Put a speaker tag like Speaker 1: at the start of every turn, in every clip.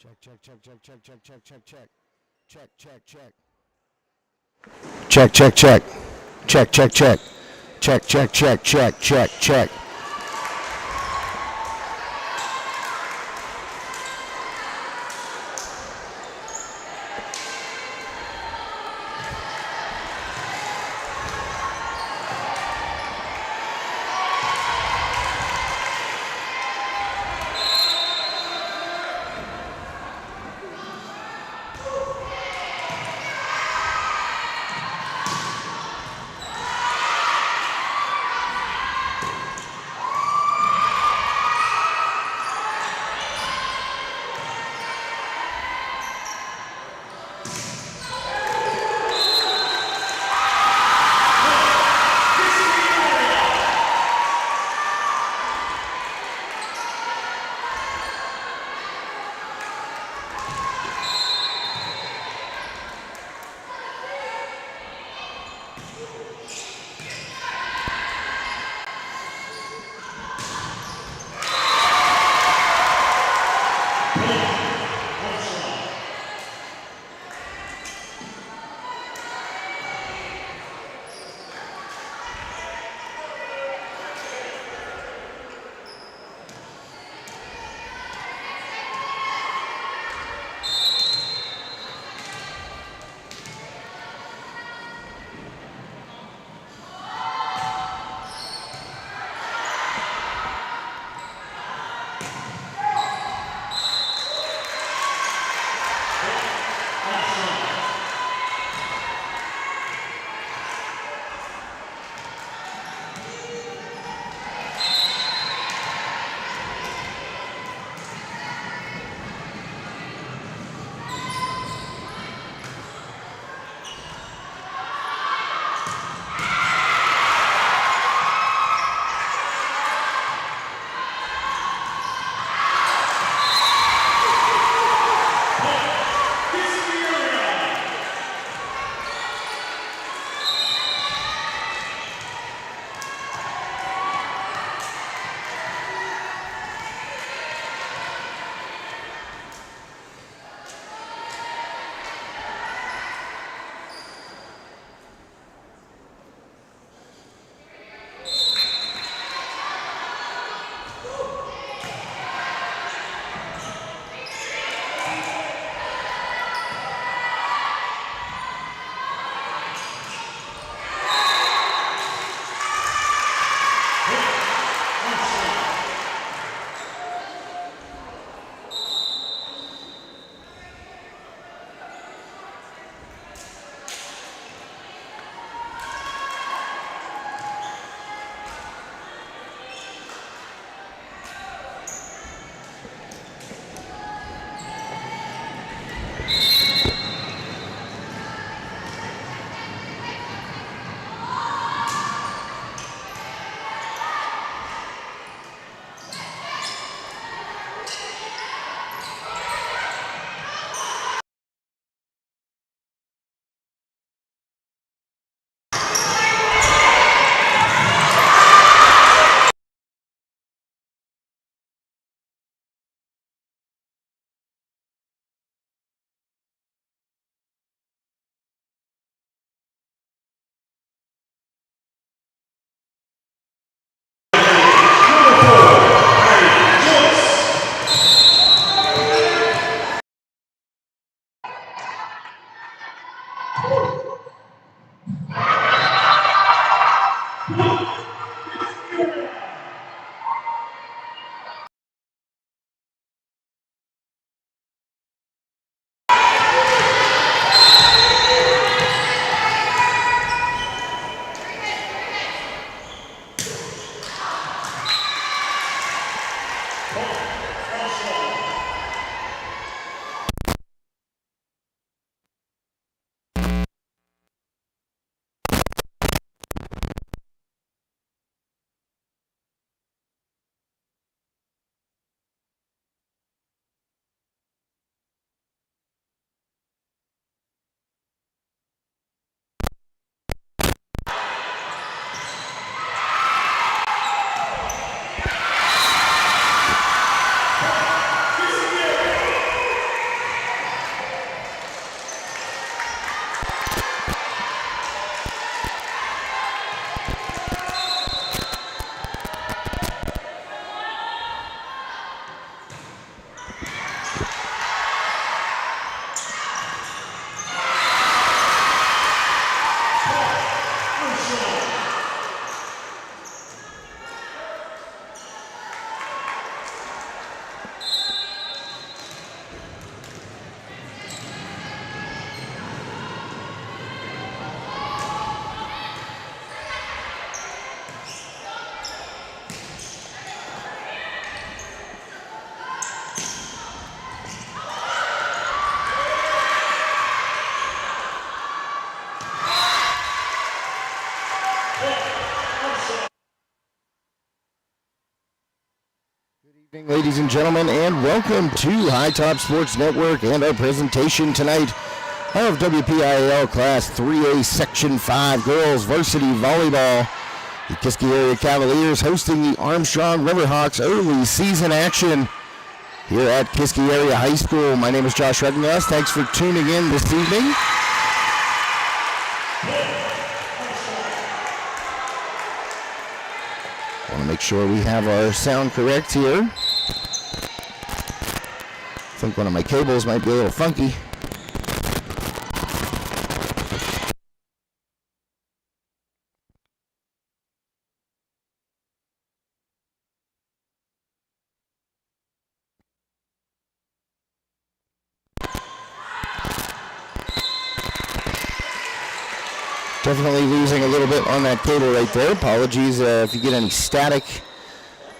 Speaker 1: Check, check, check, check, check, check, check, check, check. Check, check, check. Check, check, check. Check, check, check. Check, check, check, check, check, check. Good evening, ladies and gentlemen, and welcome to High Top Sports Network and our presentation tonight of WPIAL Class 3A Section 5 Girls Varsity Volleyball. The Kiski area Cavaliers hosting the Armstrong Riverhawks early season action here at Kiski area high school. My name is Josh Reddengrass. Thanks for tuning in this evening. Want to make sure we have our sound correct here. I think one of my cables might be a little funky. Definitely losing a little bit on that cable right there. Apologies if you get any static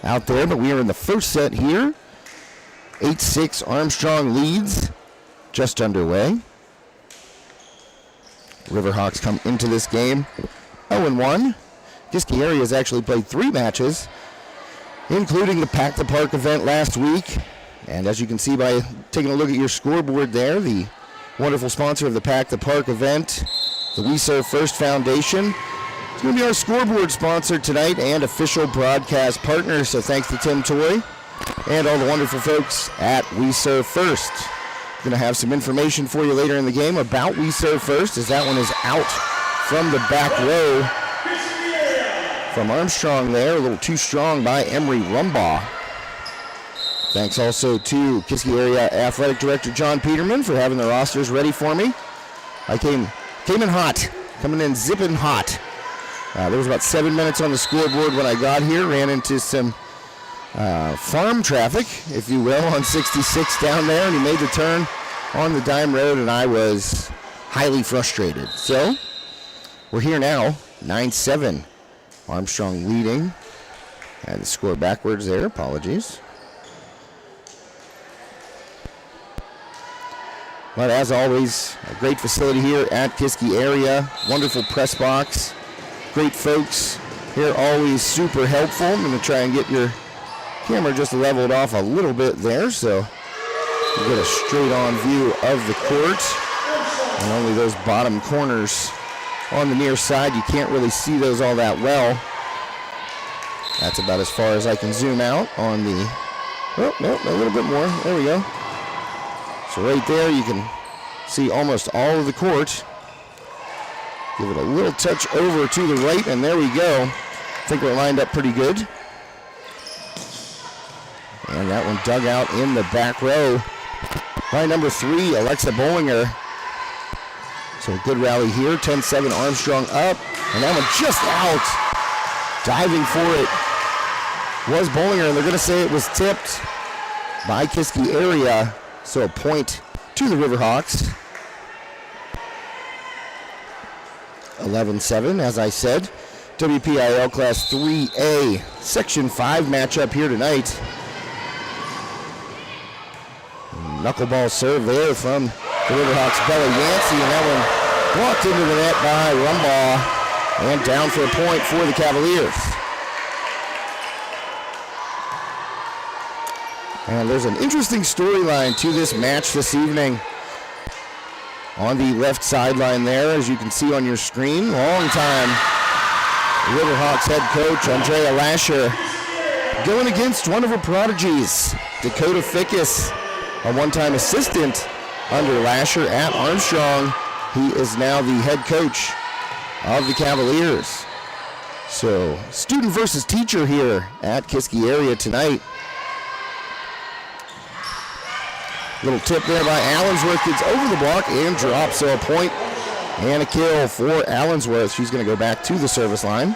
Speaker 1: out there, but we are in the first set here. 8-6 Armstrong leads, just underway. Riverhawks come into this game 0-1. Kiski area has actually played 3 matches, including the Pack the Park event last week. And as you can see by taking a look at your scoreboard there, the wonderful sponsor of the Pack the Park event, the We Serve First Foundation, is going to be our scoreboard sponsor tonight and official broadcast partner. So thanks to Tim Toy and all the wonderful folks at We Serve First. Going to have some information for you later in the game about We Serve First, as that one is out from the back row from Armstrong there. A little too strong by Emery Rumbaugh. Thanks also to Kiski area athletic director John Peterman for having the rosters ready for me. I came in hot, coming in zipping hot. There was about 7 minutes on the scoreboard when I got here. Ran into some farm traffic, if you will, on 66 down there, and he made the turn on the dime road, and I was highly frustrated. So we're here now, 9-7. Armstrong leading. I had the score backwards there, apologies. But as always, a great facility here at Kiski area. Wonderful press box. Great folks here, always super helpful. I'm going to try and get your camera just leveled off a little bit there so you get a straight on view of the court. And only those bottom corners on the near side, you can't really see those all that well. That's about as far as I can zoom out on the, oh, no, a little bit more. There we go. So right there you can see almost all of the court. Give it a little touch over to the right, and there we go. I think we're lined up pretty good. And that one dug out in the back row by number 3, Alexa Bollinger. So a good rally here, 10-7 Armstrong up, and that one just out. Diving for it was Bollinger, and they're going to say it was tipped by Kiski area. So a point to the Riverhawks. 11-7, as I said. WPIAL Class 3A Section 5 matchup here tonight. Knuckleball serve there from the Riverhawks' Bella Yancey, and that one walked into the net by Rumbaugh, and down for a point for the Cavaliers. And there's an interesting storyline to this match this evening. On the left sideline there, as you can see on your screen, long-time Riverhawks head coach Andrea Lasher going against one of her prodigies, Dakota Fickus, a one-time assistant under Lasher at Armstrong. He is now the head coach of the Cavaliers. So, student versus teacher here at Kiski area tonight. Little tip there by Allensworth, gets over the block and drops, so a point and a kill for Allensworth. She's going to go back to the service line.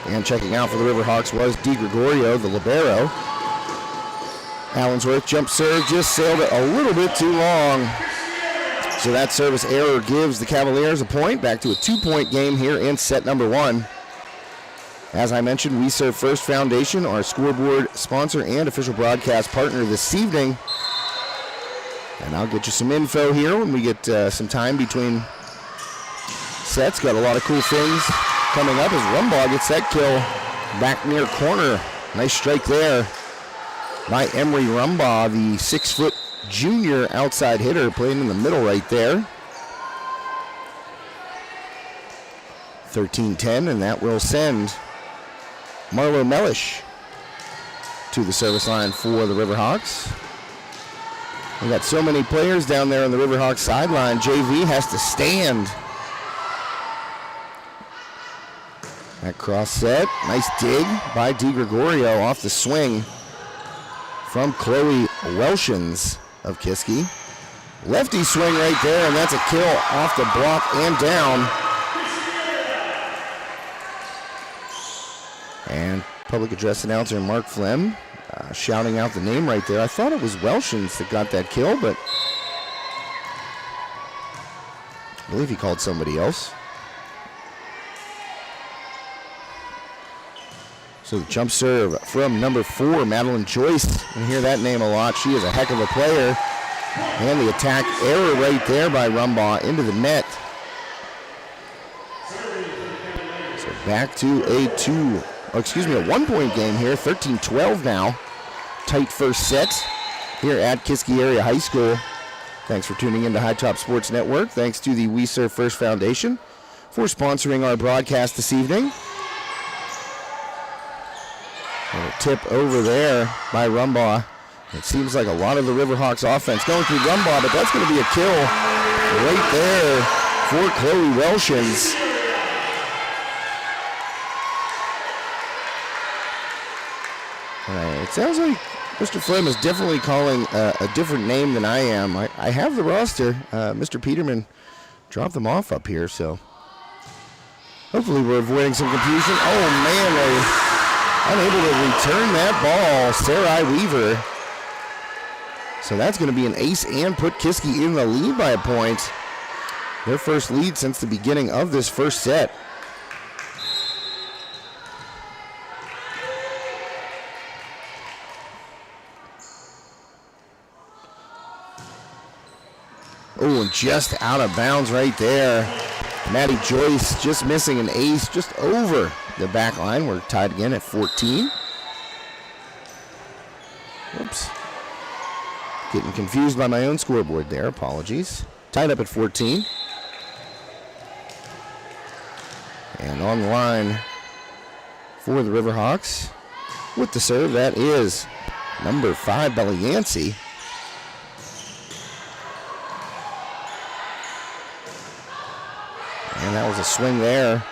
Speaker 1: And checking out for the Riverhawks was DiGregorio, the libero. Allensworth jump serve, just sailed it a little bit too long. So that service error gives the Cavaliers a point. Back to a 2-point game here in set number 1. As I mentioned, We Serve First Foundation, our scoreboard sponsor and official broadcast partner this evening. And I'll get you some info here when we get some time between sets. Got a lot of cool things coming up as Rumbaugh gets that kill back near corner. Nice strike there by Emery Rumbaugh, the 6-foot junior outside hitter, playing in the middle right there. 13-10, and that will send Marlo Mellish to the service line for the Riverhawks. We got so many players down there on the Riverhawks sideline. JV has to stand. That cross set, nice dig by DiGregorio off the swing from Chloe Welshins of Kiski. Lefty swing right there, and that's a kill off the block and down. And public address announcer Mark Flem shouting out the name right there. I thought it was Welshins that got that kill, but I believe he called somebody else. So the jump serve from number 4, Madeline Joyce. You hear that name a lot. She is a heck of a player. And the attack error right there by Rumbaugh into the net. So back to a 1-point game here. 13-12 now. Tight first set here at Kiski Area High School. Thanks for tuning in to High Top Sports Network. Thanks to the We Serve First Foundation for sponsoring our broadcast this evening. A tip over there by Rumbaugh. It seems like a lot of the Riverhawks offense going through Rumbaugh, but that's going to be a kill right there for Chloe Welshins. It sounds like Mr. Flem is definitely calling a different name than I am. I have the roster. Mr. Peterman dropped them off up here, so hopefully we're avoiding some confusion. Oh, man, they unable to return that ball. Sarai Weaver. So that's going to be an ace and put Kiski in the lead by a point. Their first lead since the beginning of this first set. Oh, and just out of bounds right there. Maddie Joyce just missing an ace just over the back line. We're tied again at 14. Whoops. Getting confused by my own scoreboard there. Apologies. Tied up at 14. And on the line for the Riverhawks with the serve, that is number 5, Bella Yancey. And that was a swing there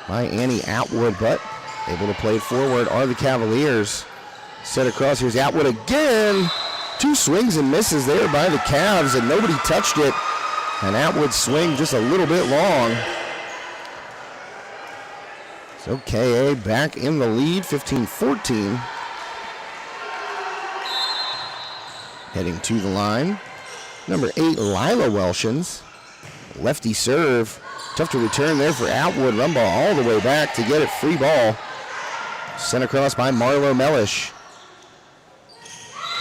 Speaker 1: by Annie Atwood, but able to play it forward are the Cavaliers. Set across, here's Atwood again. 2 swings and misses there by the Cavs, and nobody touched it. And Atwood's swing just a little bit long. So KA back in the lead, 15-14. Heading to the line, number 8, Lila Welshins. Lefty serve. Tough to return there for Atwood. Rumbaugh all the way back to get it. Free ball. Sent across by Marlo Mellish.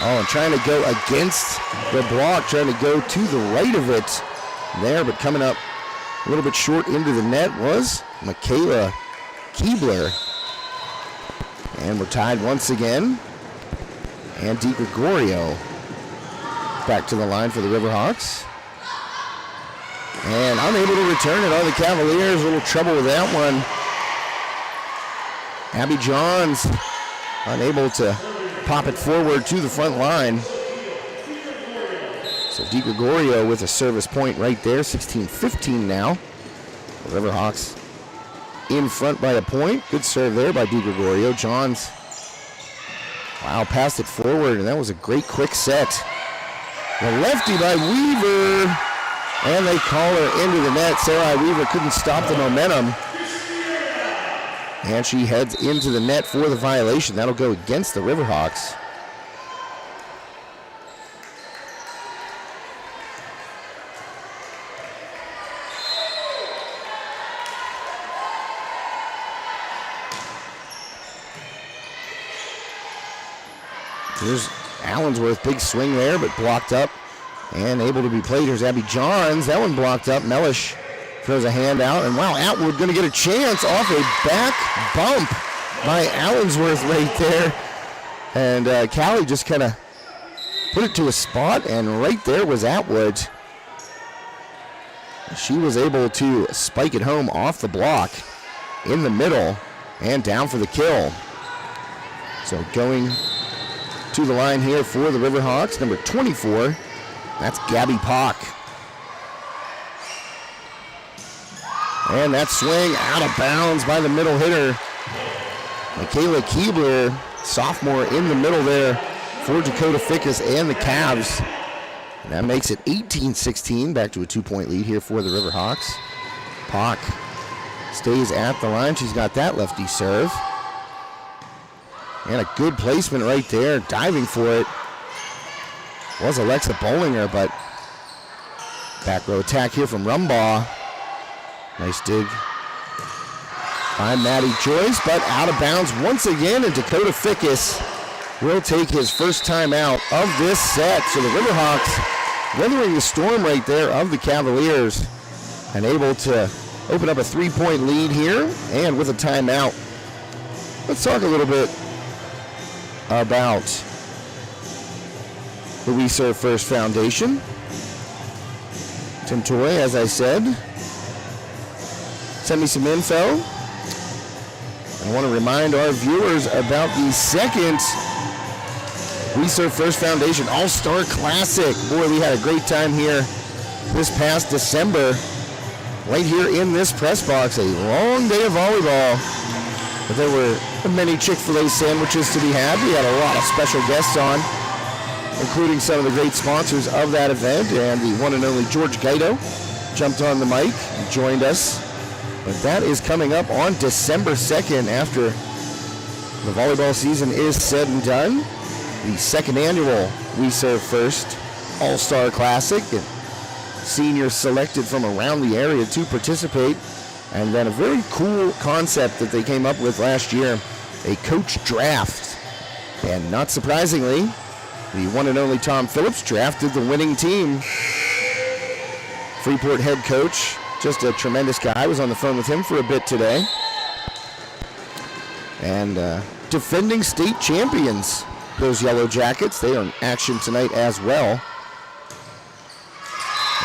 Speaker 1: Oh, and trying to go against the block. Trying to go to the right of it there, but coming up a little bit short into the net was Michaela Keebler. And we're tied once again. And DiGregorio back to the line for the Riverhawks. And unable to return it are the Cavaliers. A little trouble with that one. Abby Johns unable to pop it forward to the front line. So DiGregorio with a service point right there. 16-15 now. The Riverhawks in front by a point. Good serve there by DiGregorio. Johns, wow, passed it forward, and that was a great quick set. The lefty by Weaver. And they call her into the net. Sarai Weaver couldn't stop the momentum. And she heads into the net for the violation. That'll go against the Riverhawks. Here's Allensworth, big swing there, but blocked up and able to be played. Here's Abby Johns. That one blocked up. Mellish Throws a hand out, and wow, Atwood going to get a chance off a back bump by Allensworth right there. And Callie just kind of put it to a spot, and right there was Atwood. She was able to spike it home off the block in the middle and down for the kill. So going to the line here for the Riverhawks, number 24, that's Gabby Pock. And that swing out of bounds by the middle hitter. Michaela Keebler, sophomore, in the middle there for Dakota Fickus and the Cavs. And that makes it 18-16, back to a 2-point lead here for the Riverhawks. Pock stays at the line. She's got that lefty serve. And a good placement right there, diving for it was Alexa Bollinger, but back row attack here from Rumbaugh. Nice dig by Maddie Joyce, but out of bounds once again, and Dakota Fickus will take his first time out of this set. So the Riverhawks weathering the storm right there of the Cavaliers and able to open up a 3-point lead here and with a timeout. Let's talk a little bit about the We Serve First Foundation. Tim Toy, as I said, sent me some info. I want to remind our viewers about the second We Serve First Foundation All-Star Classic. Boy, we had a great time here this past December, right here in this press box. A long day of volleyball, but there were many Chick-fil-A sandwiches to be had. We had a lot of special guests on, including some of the great sponsors of that event, and the one and only George Gaito jumped on the mic and joined us. But that is coming up on December 2nd after the volleyball season is said and done. The second annual We Serve First All-Star Classic, and seniors selected from around the area to participate. And then a very cool concept that they came up with last year, a coach draft. And not surprisingly, the one and only Tom Phillips drafted the winning team. Freeport head coach, just a tremendous guy. I was on the phone with him for a bit today. And defending state champions, those Yellow Jackets. They are in action tonight as well.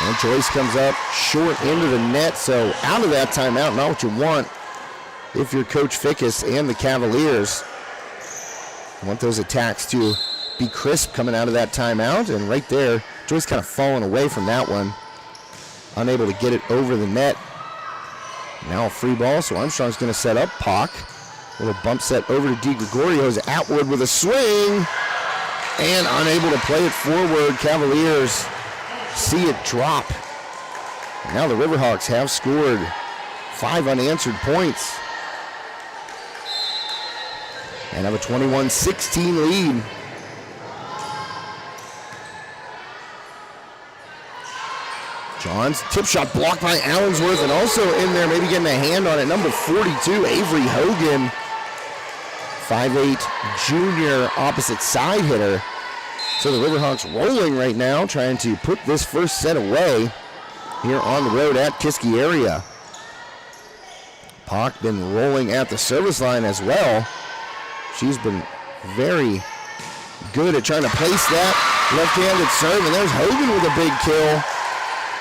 Speaker 1: And Joyce comes up short into the net, so out of that timeout, not what you want if you're Coach Fickus and the Cavaliers. You want those attacks to be crisp coming out of that timeout, and right there, Joyce kind of falling away from that one. Unable to get it over the net. Now a free ball, so Armstrong's going to set up Pock. Little bump set over to DiGregorio's Atwood with a swing, and unable to play it forward. Cavaliers see it drop. Now the Riverhawks have scored 5 unanswered points and have a 21-16 lead. John's tip shot blocked by Allensworth, and also in there, maybe getting a hand on it, number 42, Avery Hogan. 5'8" junior opposite side hitter. So the Riverhawks rolling right now, trying to put this first set away here on the road at Kiski area. Pock been rolling at the service line as well. She's been very good at trying to place that left-handed serve, and there's Hogan with a big kill.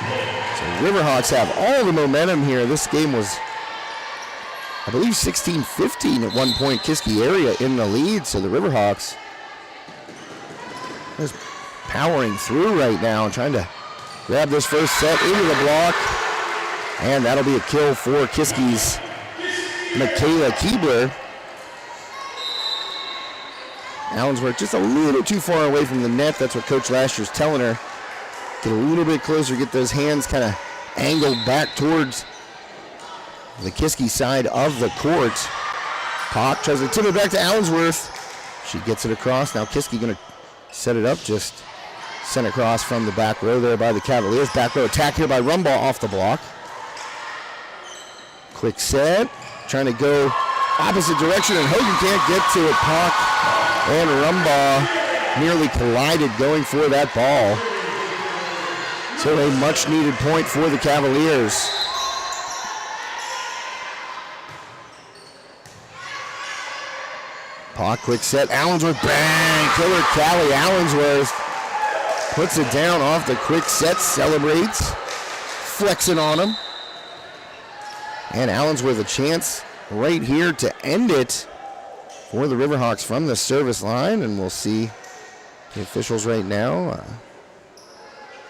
Speaker 1: So Riverhawks have all the momentum here. This game was, I believe, 16-15 at one point. Kiski area in the lead, so the Riverhawks is powering through right now and trying to grab this first set into the block, and that'll be a kill for Kiski's Michaela Keebler. Allensworth just a little too far away from the net. That's what Coach Lasher's telling her. Get a little bit closer, get those hands kind of angled back towards the Kiski side of the court. Pock tries to tip it back to Allensworth. She gets it across. Now Kiski going to set it up, just sent across from the back row there by the Cavaliers. Back row attack here by Rumbaugh off the block. Quick set, trying to go opposite direction, and Hogan can't get to it. Pock and Rumbaugh nearly collided going for that ball. So a much needed point for the Cavaliers. Hawk, quick set. Allensworth, bang! Killer Callie Allensworth puts it down off the quick set, celebrates, flexing on him. And Allensworth a chance right here to end it for the Riverhawks from the service line. And we'll see the officials right now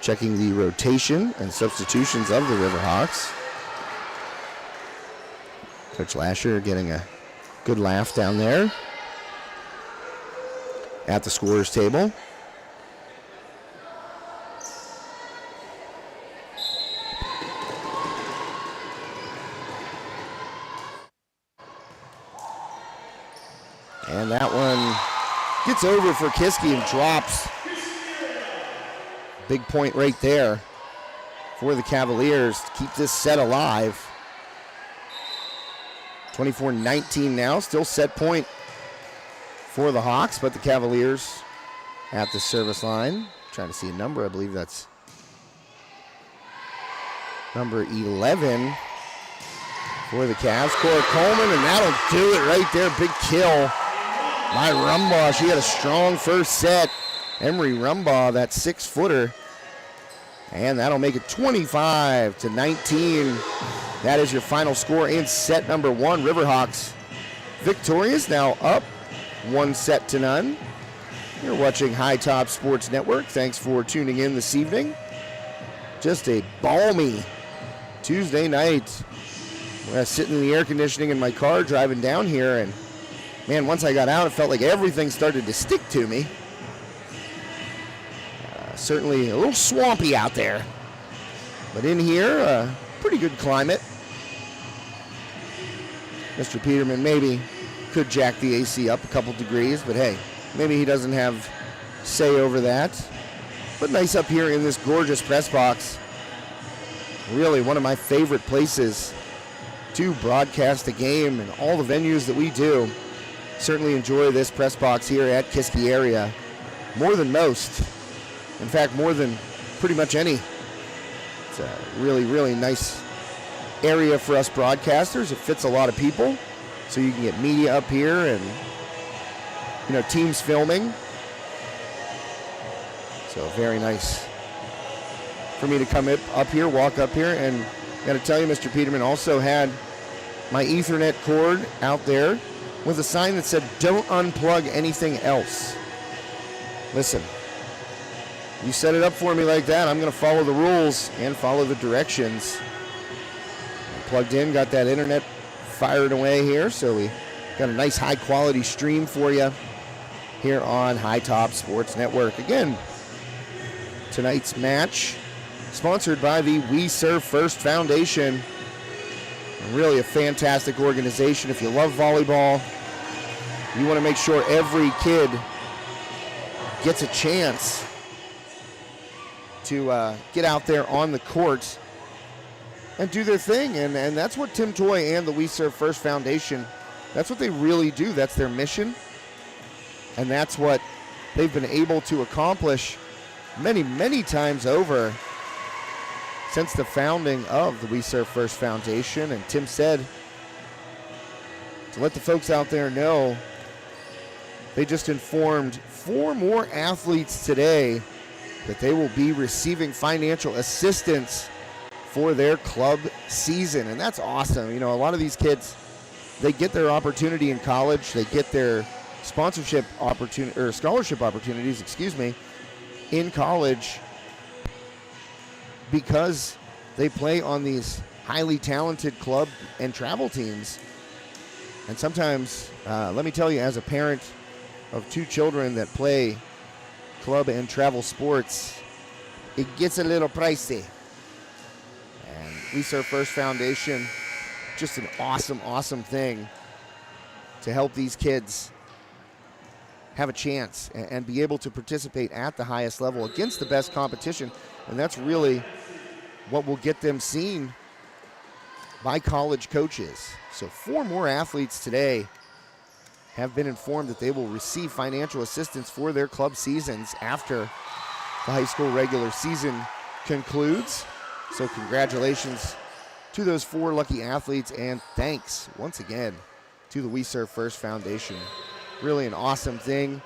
Speaker 1: checking the rotation and substitutions of the Riverhawks. Coach Lasher getting a good laugh down there at the scorer's table. And that one gets over for Kiski and drops. Big point right there for the Cavaliers to keep this set alive. 24-19 now, still set point for the Hawks, but the Cavaliers at the service line. Trying to see a number, I believe that's number 11 for the Cavs. Cora Coleman, and that'll do it right there. Big kill by Rumbaugh. She had a strong first set. Emery Rumbaugh, that 6-footer. And that'll make it 25-19. That is your final score in set number 1. Riverhawks victorious, now up 1-0. You're watching High Top Sports Network. Thanks for tuning in this evening. Just a balmy Tuesday night. We're sitting in the air conditioning in my car driving down here, and man, once I got out, it felt like everything started to stick to me. Certainly a little swampy out there, but in here, pretty good climate. Mr. Peterman maybe could jack the AC up a couple degrees, but hey, maybe he doesn't have say over that. But nice up here in this gorgeous press box. Really one of my favorite places to broadcast a game, and all the venues that we do. Certainly enjoy this press box here at Kiski area more than most. In fact, more than pretty much any. It's a really, really nice area for us broadcasters. It fits a lot of people, so you can get media up here and, you know, teams filming. So very nice for me to come up here, walk up here, and I got to tell you, Mr. Peterman also had my Ethernet cord out there with a sign that said, "Don't unplug anything else." Listen, you set it up for me like that, I'm going to follow the rules and follow the directions. Plugged in, got that internet fired away here, so we got a nice high quality stream for you here on High Top Sports Network. Again, tonight's match sponsored by the We Serve First Foundation. Really a fantastic organization. If you love volleyball, you want to make sure every kid gets a chance to get out there on the court and do their thing. And that's what Tim Toy and the We Serve First Foundation, that's what they really do. That's their mission. And that's what they've been able to accomplish many, many times over since the founding of the We Serve First Foundation. And Tim said to let the folks out there know, they just informed 4 more athletes today that they will be receiving financial assistance for their club season. And that's awesome. You know, a lot of these kids, they get their opportunity in college. They get their sponsorship opportunity or scholarship opportunities, in college because they play on these highly talented club and travel teams. And sometimes, let me tell you, as a parent of 2 children that play club and travel sports, it gets a little pricey. And We Serve First Foundation, just an awesome, awesome thing to help these kids have a chance and be able to participate at the highest level against the best competition. And that's really what will get them seen by college coaches. So 4 more athletes today have been informed that they will receive financial assistance for their club seasons after the high school regular season concludes. So congratulations to those 4 lucky athletes, and thanks once again to the We Serve First Foundation really an awesome thing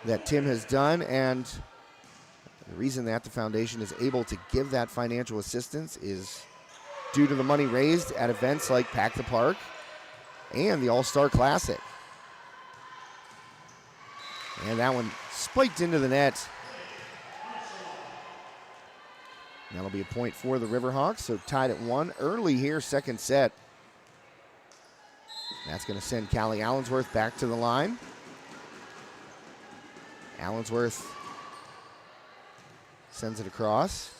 Speaker 1: that Tim has done, and the reason that the foundation is able to give that financial assistance is due to the money raised at events like Pack the Park and the All-Star Classic. And that one spiked into the net. That'll be a point for the Riverhawks, so tied at 1 early here, second set. That's going to send Callie Allensworth back to the line. Allensworth sends it across.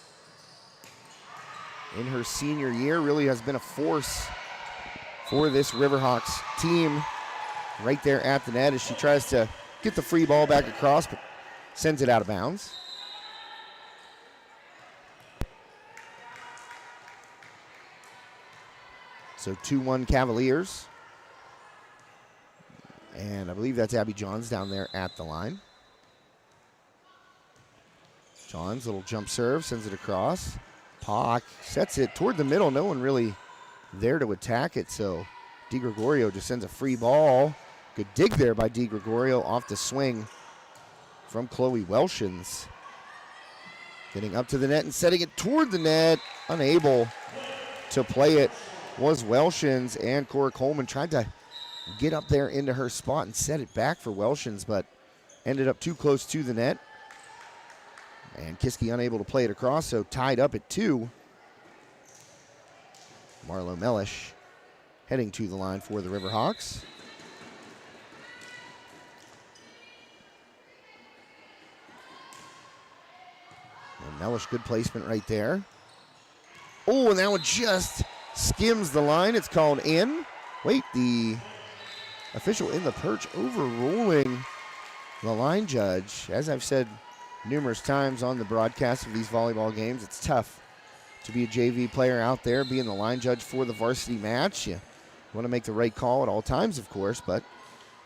Speaker 1: In her senior year, really has been a force for this Riverhawks team right there at the net as she tries to get the free ball back across, but sends it out of bounds. So 2-1 Cavaliers. And I believe that's Abby Johns down there at the line. Johns, little jump serve, sends it across. Pock sets it toward the middle. No one really there to attack it, so DiGregorio just sends a free ball. Good dig there by DiGregorio off the swing from Chloe Welshins. Getting up to the net and setting it toward the net. Unable to play it was Welshins, and Cora Coleman tried to get up there into her spot and set it back for Welshins, but ended up too close to the net. And Kiski unable to play it across, so tied up at 2. Marlo Mellish heading to the line for the Riverhawks. And Mellish, good placement right there. Oh, and that one just skims the line. It's called in. Wait, the official in the perch overruling the line judge. As I've said numerous times on the broadcast of these volleyball games, it's tough to be a JV player out there, being the line judge for the varsity match. You want to make the right call at all times, of course, but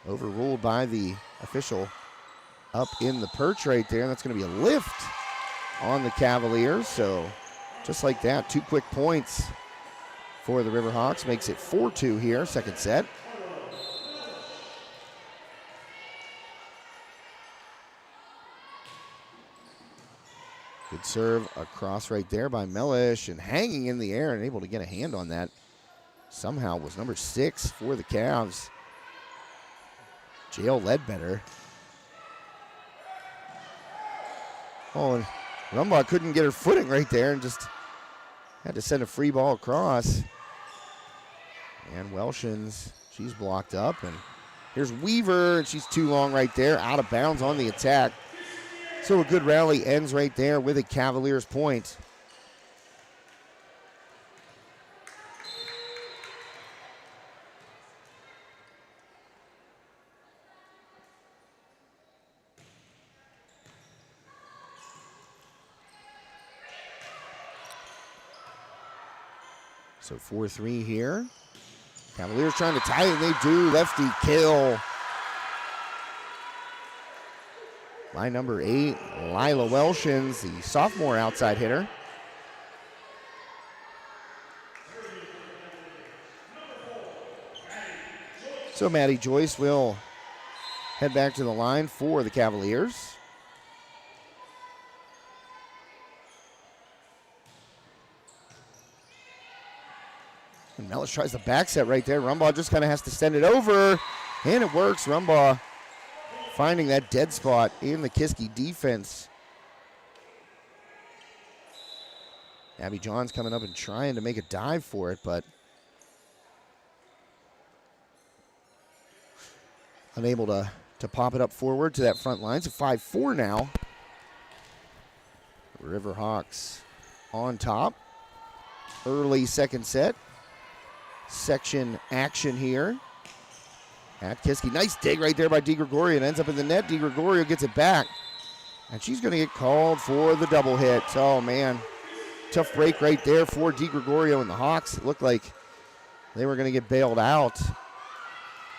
Speaker 1: overruled by the official up in the perch right there. And that's going to be a lift on the Cavaliers. So just like that, 2 quick points for the Riverhawks. Makes it 4-2 here, second set. Good serve across right there by Mellish, and hanging in the air and able to get a hand on that somehow was number 6 for the Cavs, Jael Ledbetter. Oh, and Rumbaugh couldn't get her footing right there and just had to send a free ball across. And Welshins, she's blocked up, and here's Weaver, and she's too long right there, out of bounds on the attack. So a good rally ends right there with a Cavaliers point. So 4-3 here. Cavaliers trying to tie it, they do. Lefty kill by number 8, Lila Welshins, the sophomore outside hitter. So Maddie Joyce will head back to the line for the Cavaliers. And Mellish tries the back set right there. Rumbaugh just kind of has to send it over, and it works. Rumbaugh finding that dead spot in the Kiski defense. Abby Johns coming up and trying to make a dive for it, but unable to pop it up forward to that front line. So 5-4 now. Riverhawks on top. Early second set. Section action here at Kiski. Nice dig right there by DiGregorio. It ends up in the net. DiGregorio gets it back, and she's going to get called for the double hit. Oh, man. Tough break right there for DiGregorio and the Hawks. It looked like they were going to get bailed out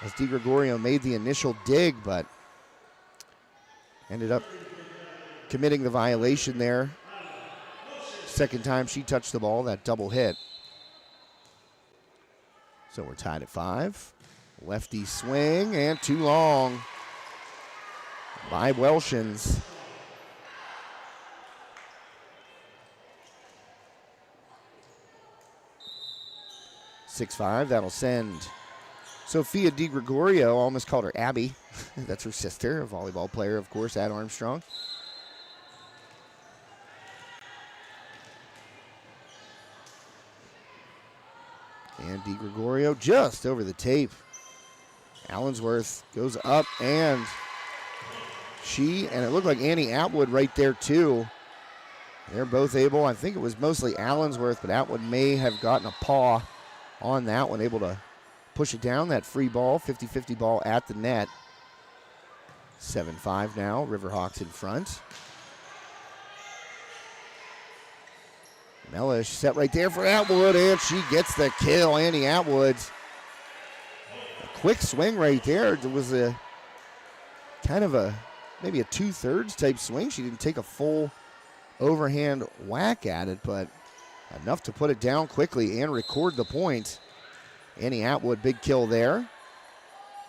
Speaker 1: as DiGregorio made the initial dig, but ended up committing the violation there. Second time she touched the ball, that double hit. So we're tied at 5. Lefty swing and too long by Welshans. That'll send Sophia DiGregorio, almost called her Abby. That's her sister, a volleyball player, of course, at Armstrong. And DiGregorio just over the tape. Allensworth goes up, and it looked like Annie Atwood right there too. They're both able, I think it was mostly Allensworth, but Atwood may have gotten a paw on that one, able to push it down. That free ball, 50-50 ball at the net. 7-5 now, Riverhawks in front. Mellish set right there for Atwood, and she gets the kill. Annie Atwood. A quick swing right there. It was a kind of maybe a 2/3 type swing. She didn't take a full overhand whack at it, but enough to put it down quickly and record the point. Annie Atwood, big kill there.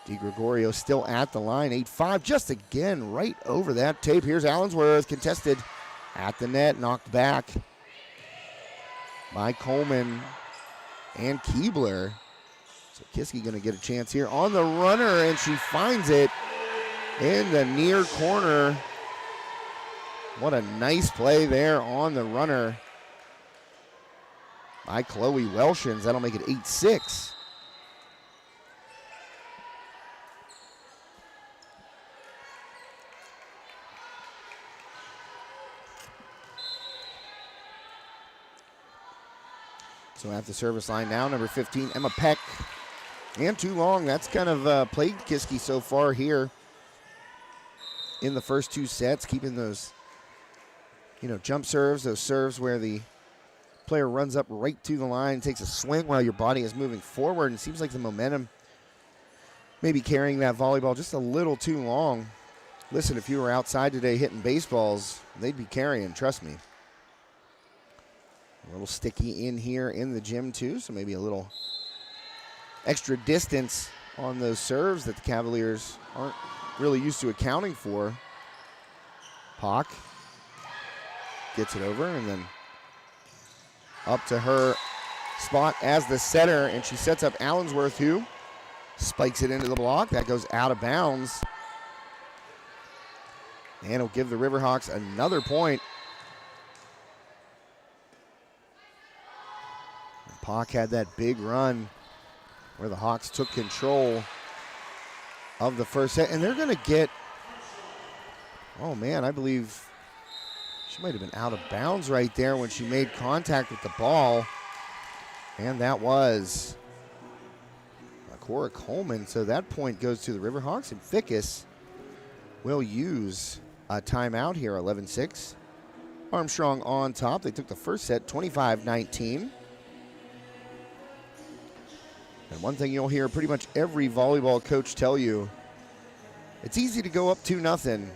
Speaker 1: DiGregorio still at the line, 8-5, just again right over that tape. Here's Allensworth, contested at the net, knocked back by Coleman and Keebler. So Kiski going to get a chance here on the runner, and she finds it in the near corner. What a nice play there on the runner by Chloe Welshans. That'll make it 8-6. So at the service line now, number 15, Emma Peck. And too long. That's kind of plagued Kiski so far here in the first two sets, keeping those, jump serves, those serves where the player runs up right to the line, takes a swing while your body is moving forward, and it seems like the momentum maybe carrying that volleyball just a little too long. Listen, if you were outside today hitting baseballs, they'd be carrying, trust me. A little sticky in here in the gym too, so maybe a little extra distance on those serves that the Cavaliers aren't really used to accounting for. Pock gets it over, and then up to her spot as the setter, and she sets up Allensworth, who spikes it into the block. That goes out of bounds. And it'll give the Riverhawks another point. And Pock had that big run where the Hawks took control of the first set, and they're going to get, oh man, I believe she might have been out of bounds right there when she made contact with the ball. And that was Cora Coleman. So that point goes to the Riverhawks, and Fickus will use a timeout here, 11-6. Armstrong on top. They took the first set, 25-19. And one thing you'll hear pretty much every volleyball coach tell you, it's easy to go up 2-0, and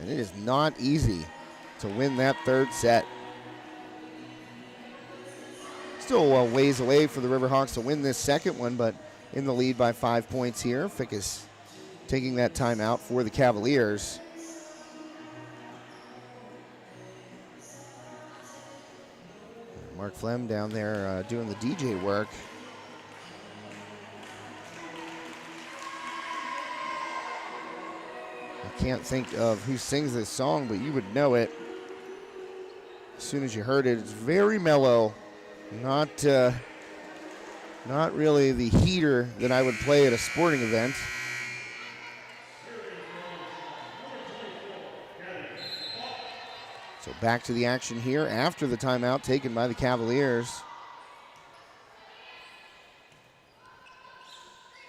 Speaker 1: it is not easy to win that third set. Still a ways away for the Riverhawks to win this second one, but in the lead by 5 points here. Fickus taking that timeout for the Cavaliers. Mark Flem down there doing the DJ work. I can't think of who sings this song, but you would know it as soon as you heard it. It's very mellow, not really the heater that I would play at a sporting event. So back to the action here after the timeout taken by the Cavaliers.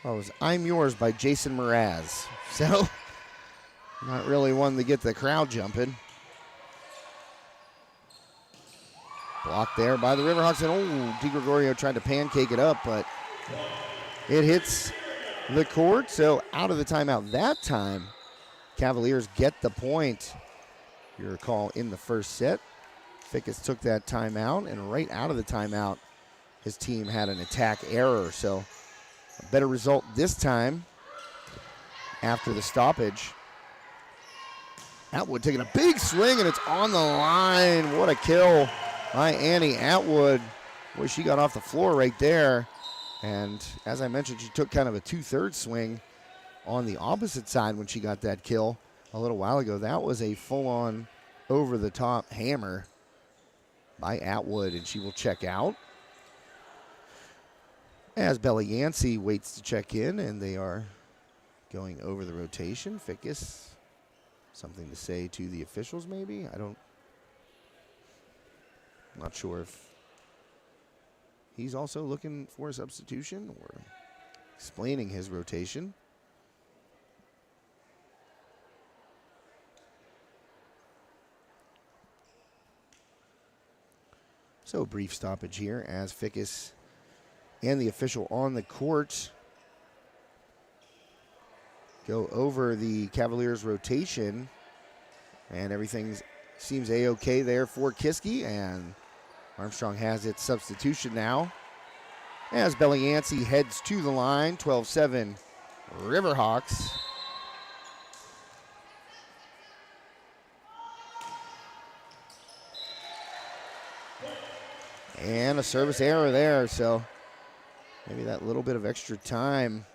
Speaker 1: Oh, it was I'm Yours by Jason Mraz. So not really one to get the crowd jumping. Blocked there by the Riverhawks, and DiGregorio tried to pancake it up, but it hits the court. So out of the timeout that time, Cavaliers get the point. You recall in the first set, Fickus took that timeout, and right out of the timeout, his team had an attack error. So A better result this time after the stoppage. Atwood taking a big swing, and it's on the line. What a kill by Annie Atwood. Boy, she got off the floor right there. And as I mentioned, she took kind of a 2/3 swing on the opposite side when she got that kill a little while ago. That was a full-on over-the-top hammer by Atwood, and she will check out. As Bella Yancey waits to check in, and they are going over the rotation. Fickus, something to say to the officials maybe? I'm not sure if he's also looking for a substitution or explaining his rotation. So a brief stoppage here as Fickus and the official on the court go over the Cavaliers rotation, and everything seems a-okay there for Kiski, and Armstrong has its substitution now as Bella Yancey heads to the line. 12-7 Riverhawks. And a service error there, so maybe that little bit of extra time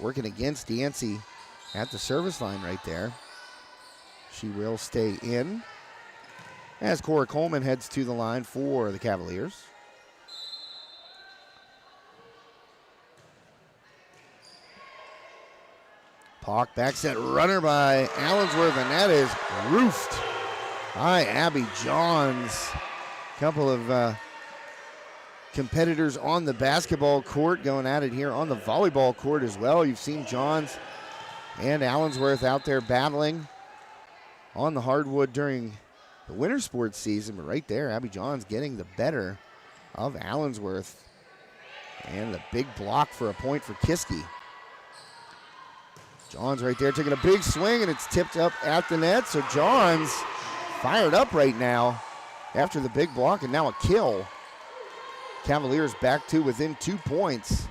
Speaker 1: working against Yancey at the service line right there. She will stay in as Cora Coleman heads to the line for the Cavaliers. Pauk backs that runner by Allensworth, and that is roofed by Abby Johns. Couple of competitors on the basketball court going at it here on the volleyball court as well. You've seen Johns and Allensworth out there battling on the hardwood during the winter sports season, but right there, Abby Johns getting the better of Allensworth. And the big block for a point for Kiski. Johns right there taking a big swing, and it's tipped up at the net, so Johns fired up right now after the big block, and now a kill. Cavaliers back to within 2 points.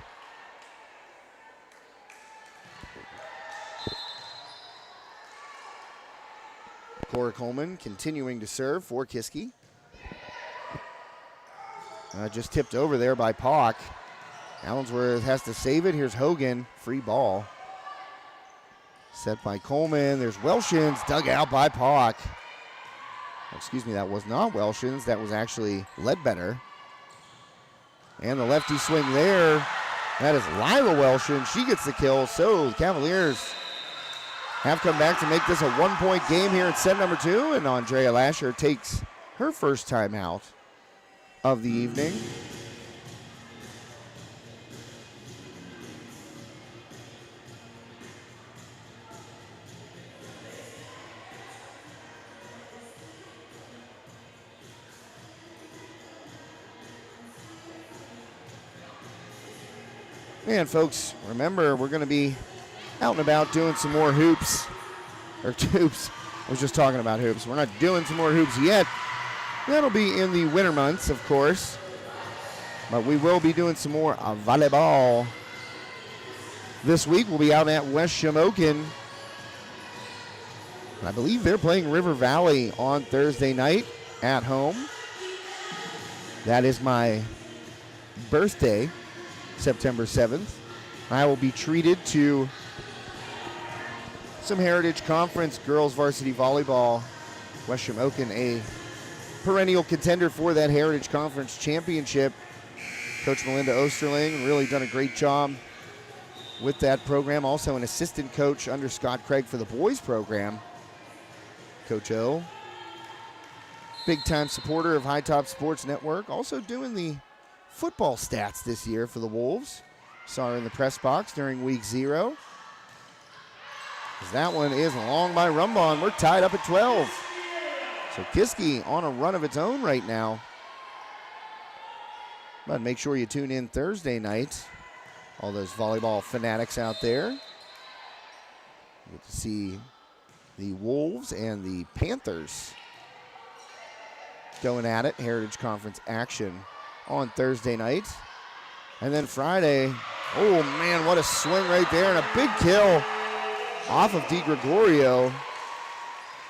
Speaker 1: Cora Coleman continuing to serve for Kiski. Just tipped over there by Pauk. Allensworth has to save it. Here's Hogan, free ball. Set by Coleman. There's Welshins, dug out by Pauk. Excuse me, that was not Welshins. That was actually Ledbetter. And the lefty swing there. That is Lila Welshins. She gets the kill. So the Cavaliers have come back to make this a 1-point game here in set number 2. And Andrea Lasher takes her first time out of the evening. And folks, remember, we're going to be out and about doing some more hoops. Or hoops. I was just talking about hoops. We're not doing some more hoops yet. That'll be in the winter months, of course. But we will be doing some more volleyball. This week we'll be out at West Shamokin. I believe they're playing River Valley on Thursday night at home. That is my birthday, September 7th. I will be treated to some Heritage Conference girls varsity volleyball. West Shamokin, a perennial contender for that Heritage Conference championship. Coach Melinda Osterling really done a great job with that program. Also an assistant coach under Scott Craig for the boys program. Coach O, big time supporter of High Top Sports Network. Also doing the football stats this year for the Wolves. Saw her in the press box during week 0. As that one is long by Rumbon. We're tied up at 12. So Kiski on a run of its own right now. But make sure you tune in Thursday night. All those volleyball fanatics out there. You get to see the Wolves and the Panthers going at it. Heritage Conference action on Thursday night. And then Friday, oh man, what a swing right there and a big kill off of DiGregorio.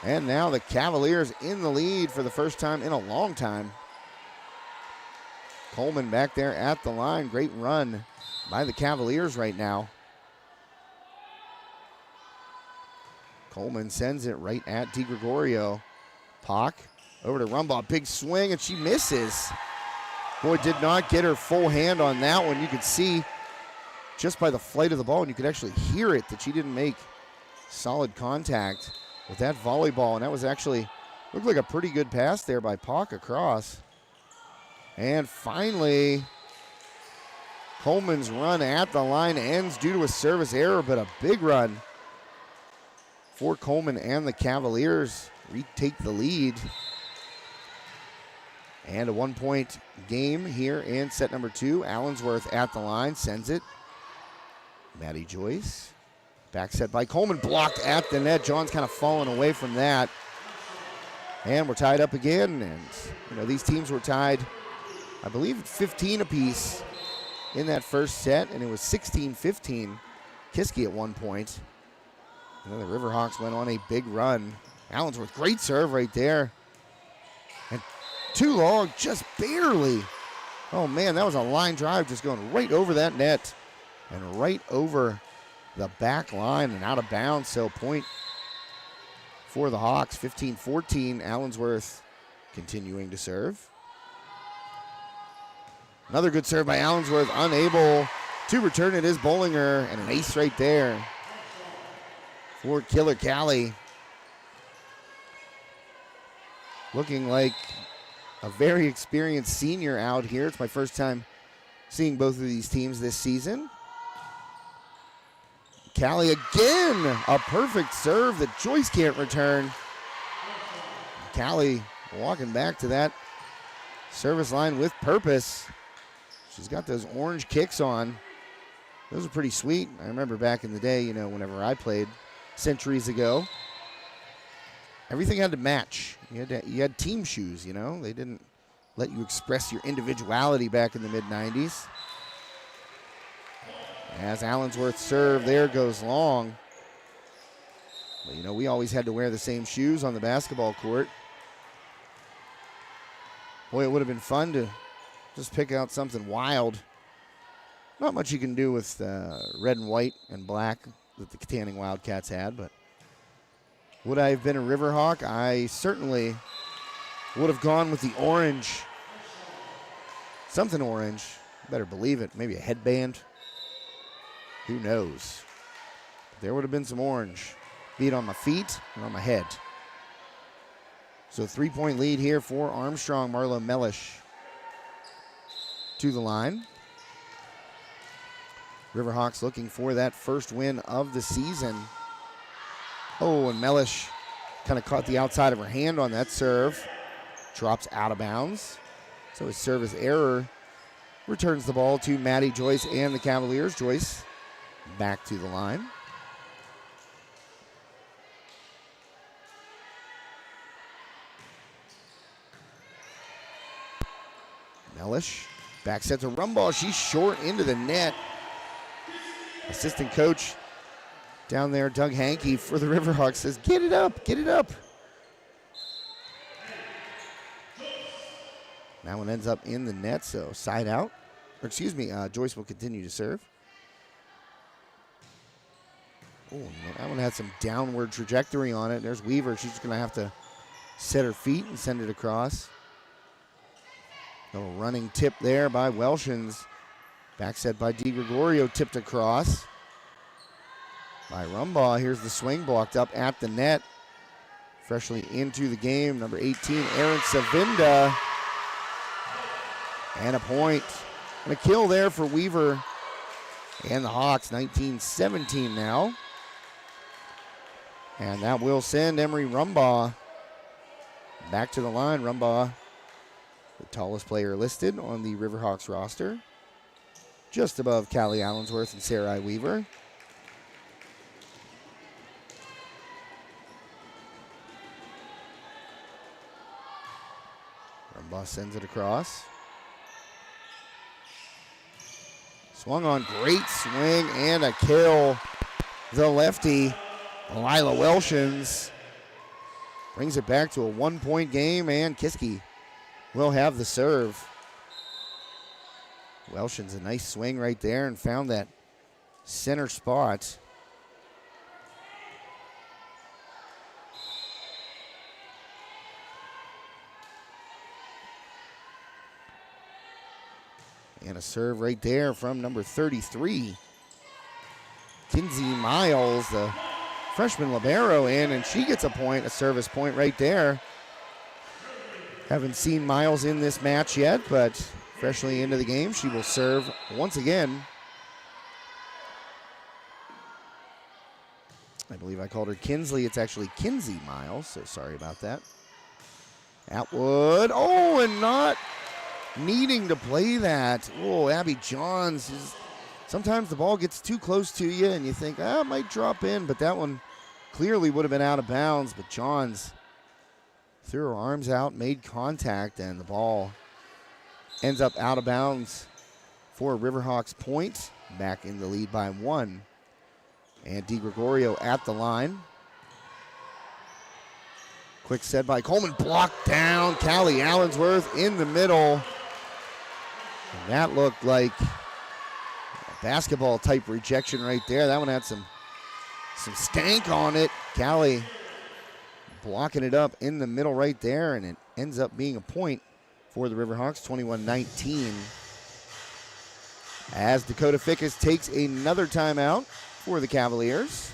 Speaker 1: And now the Cavaliers in the lead for the first time in a long time. Coleman back there at the line. Great run by the Cavaliers right now. Coleman sends it right at DiGregorio. Pock over to Rumbaugh. Big swing, and she misses. Boy, did not get her full hand on that one. You could see just by the flight of the ball, and you could actually hear it, that she didn't make solid contact with that volleyball. And that was actually, looked like a pretty good pass there by Pock across. And finally, Coleman's run at the line ends due to a service error, but a big run for Coleman and the Cavaliers retake the lead. And a 1-point game here in set number 2. Allensworth at the line, sends it. Maddie Joyce. Back set by Coleman, blocked at the net. John's kind of fallen away from that. And we're tied up again. And, you know, these teams were tied, I believe, 15 apiece in that first set. And it was 16-15 Kiski at one point. And then the Riverhawks went on a big run. Allensworth, great serve right there. And too long, just barely. Oh, man, that was a line drive just going right over that net and right over the back line and out of bounds. So point for the Hawks, 15-14. Allensworth continuing to serve. Another good serve by Allensworth, unable to return it is Bollinger, and an ace right there for Killer Callie. Looking like a very experienced senior out here. It's my first time seeing both of these teams this season. Callie again, a perfect serve that Joyce can't return. Callie walking back to that service line with purpose. She's got those orange kicks on. Those are pretty sweet. I remember back in the day, you know, whenever I played centuries ago, everything had to match. You had team shoes, you know. They didn't let you express your individuality back in the mid-90s. As Allensworth serve there goes long. But, you know, we always had to wear the same shoes on the basketball court. Boy, it would have been fun to just pick out something wild. Not much you can do with red and white and black that the Katanning Wildcats had, but would I have been a Riverhawk? I certainly would have gone with the orange. Something orange. Better believe it. Maybe a headband. Who knows? There would have been some orange. Be it on my feet and on my head. So 3-point lead here for Armstrong. Marla Mellish to the line. Riverhawks looking for that first win of the season. Oh, and Mellish kind of caught the outside of her hand on that serve. Drops out of bounds. So his service error returns the ball to Maddie Joyce and the Cavaliers. Joyce back to the line. Mellish back set to Rumbaugh. She's short into the net. Assistant coach down there, Doug Hankey for the Riverhawks, says, get it up, get it up. That one ends up in the net, so side out. Or excuse me, Joyce will continue to serve. Oh, that one had some downward trajectory on it. There's Weaver. She's going to have to set her feet and send it across. Little running tip there by Welshins. Back set by DiGregorio, tipped across by Rumbaugh. Here's the swing, blocked up at the net. Freshly into the game, number 18, Erin Savinda. And a point. And a kill there for Weaver and the Hawks, 19-17 now. And that will send Emery Rumbaugh back to the line. Rumbaugh, the tallest player listed on the Riverhawks roster, just above Callie Allensworth and Sarai Weaver. Rumbaugh sends it across. Swung on, great swing and a kill. The lefty, Lila Welshins, brings it back to a 1-point game, and Kiski will have the serve. Welshins, a nice swing right there and found that center spot. And a serve right there from number 33, Kinsey Miles, the freshman libero in, and she gets a point, a service point right there. Haven't seen Miles in this match yet, but freshly into the game, she will serve once again. I believe I called her Kinsley. It's actually Kinsey Miles, so sorry about that. Atwood, oh, and not needing to play that. Oh, Abby Johns. Sometimes the ball gets too close to you and you think, it might drop in, but that one clearly would have been out of bounds. But Johns threw her arms out, made contact, and the ball ends up out of bounds for a Riverhawks point. Back in the lead by 1. And DiGregorio at the line. Quick set by Coleman, blocked down. Callie Allensworth in the middle. And that looked like a basketball type rejection right there. That one had some stank on it. Callie blocking it up in the middle right there, and it ends up being a point for the Riverhawks, 21-19. As Dakota Fickus takes another timeout for the Cavaliers.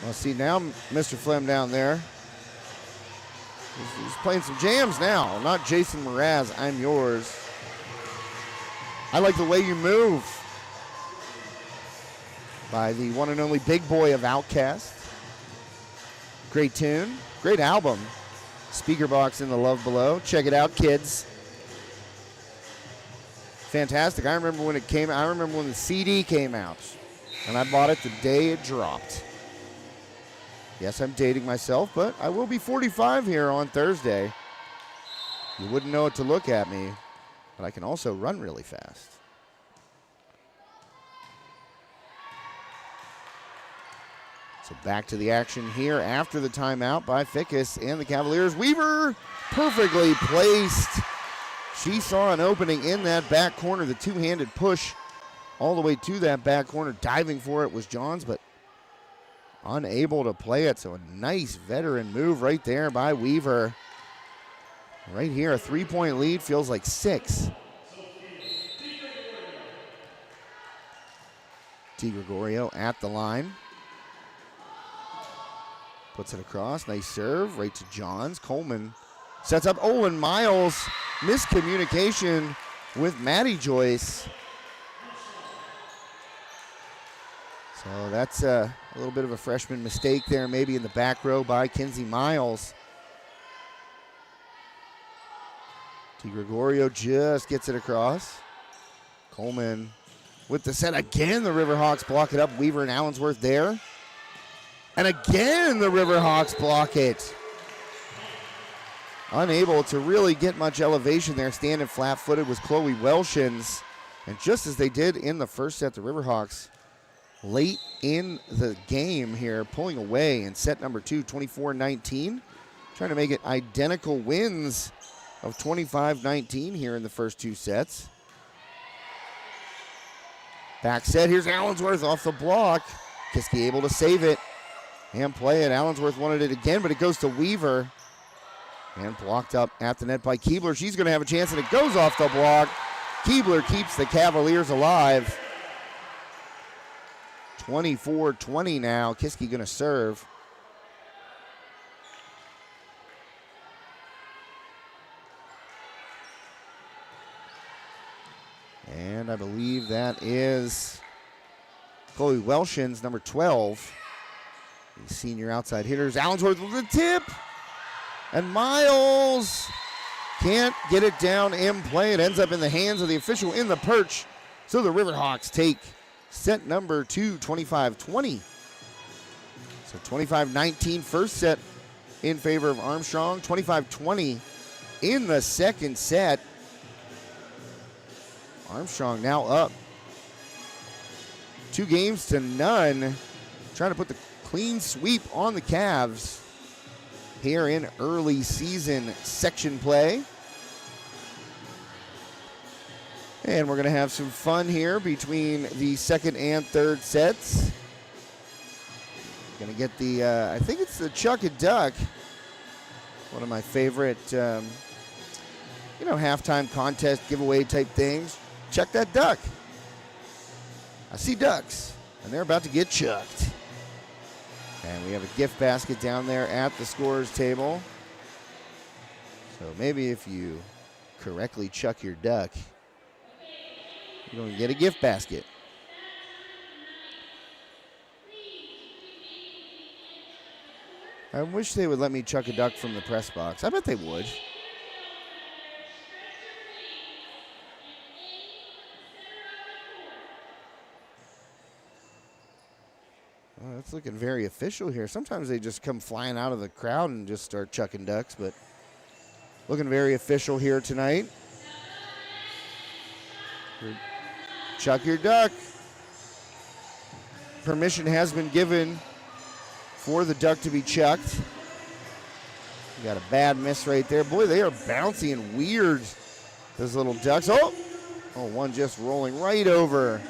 Speaker 1: Well, see, now Mr. Flem down there, he's playing some jams now. Not Jason Mraz, I'm yours. I like the way you move. By the one and only big boy of Outkast. Great tune, great album. Speaker box in the love below. Check it out, kids. Fantastic. I remember when it came out. I remember when the CD came out. And I bought it the day it dropped. Yes, I'm dating myself, but I will be 45 here on Thursday. You wouldn't know it to look at me, but I can also run really fast. So back to the action here after the timeout by Fickus and the Cavaliers. Weaver perfectly placed. She saw an opening in that back corner, the two-handed push all the way to that back corner. Diving for it was Johns, but unable to play it. So a nice veteran move right there by Weaver. Right here, a 3-point lead feels like 6. DiGregorio at the line. Puts it across, nice serve, right to Johns. Coleman sets up, and Miles, miscommunication with Maddie Joyce. So that's a little bit of a freshman mistake there, maybe in the back row by Kinsey Miles. DiGregorio just gets it across. Coleman with the set again. The Riverhawks block it up. Weaver and Allensworth there. And again, the Riverhawks block it. Unable to really get much elevation there. Standing flat-footed was Chloe Welshins. And just as they did in the first set, the Riverhawks late in the game here, pulling away in set number 2, 24-19. Trying to make it identical wins of 25-19 here in the first 2 sets. Back set, here's Allensworth off the block. Kiski able to save it and play it. Allensworth wanted it again, but it goes to Weaver. And blocked up at the net by Keebler. She's going to have a chance, and it goes off the block. Keebler keeps the Cavaliers alive. 24-20 now. Kiski going to serve. And I believe that is Chloe Welshins, number 12. The senior outside hitters. Allensworth with the tip. And Miles can't get it down and play. It ends up in the hands of the official in the perch. So the Riverhawks take set number 2, 25-20. So 25-19 first set in favor of Armstrong. 25-20 in the second set. Armstrong now up 2-0, trying to put the clean sweep on the Cavs here in early season section play. And we're going to have some fun here between the second and third sets. Going to get the, I think it's the Chuck a Duck. One of my favorite, halftime contest giveaway type things. Chuck that duck. I see ducks, and they're about to get chucked. And we have a gift basket down there at the scorer's table. So maybe if you correctly chuck your duck, you're going to get a gift basket. I wish they would let me chuck a duck from the press box. I bet they would. Oh, it's looking very official here. Sometimes they just come flying out of the crowd and just start chucking ducks, but looking very official here tonight. Chuck your duck. Permission has been given for the duck to be chucked. You got a bad miss right there. Boy, they are bouncy and weird, those little ducks. Oh, one just rolling right over.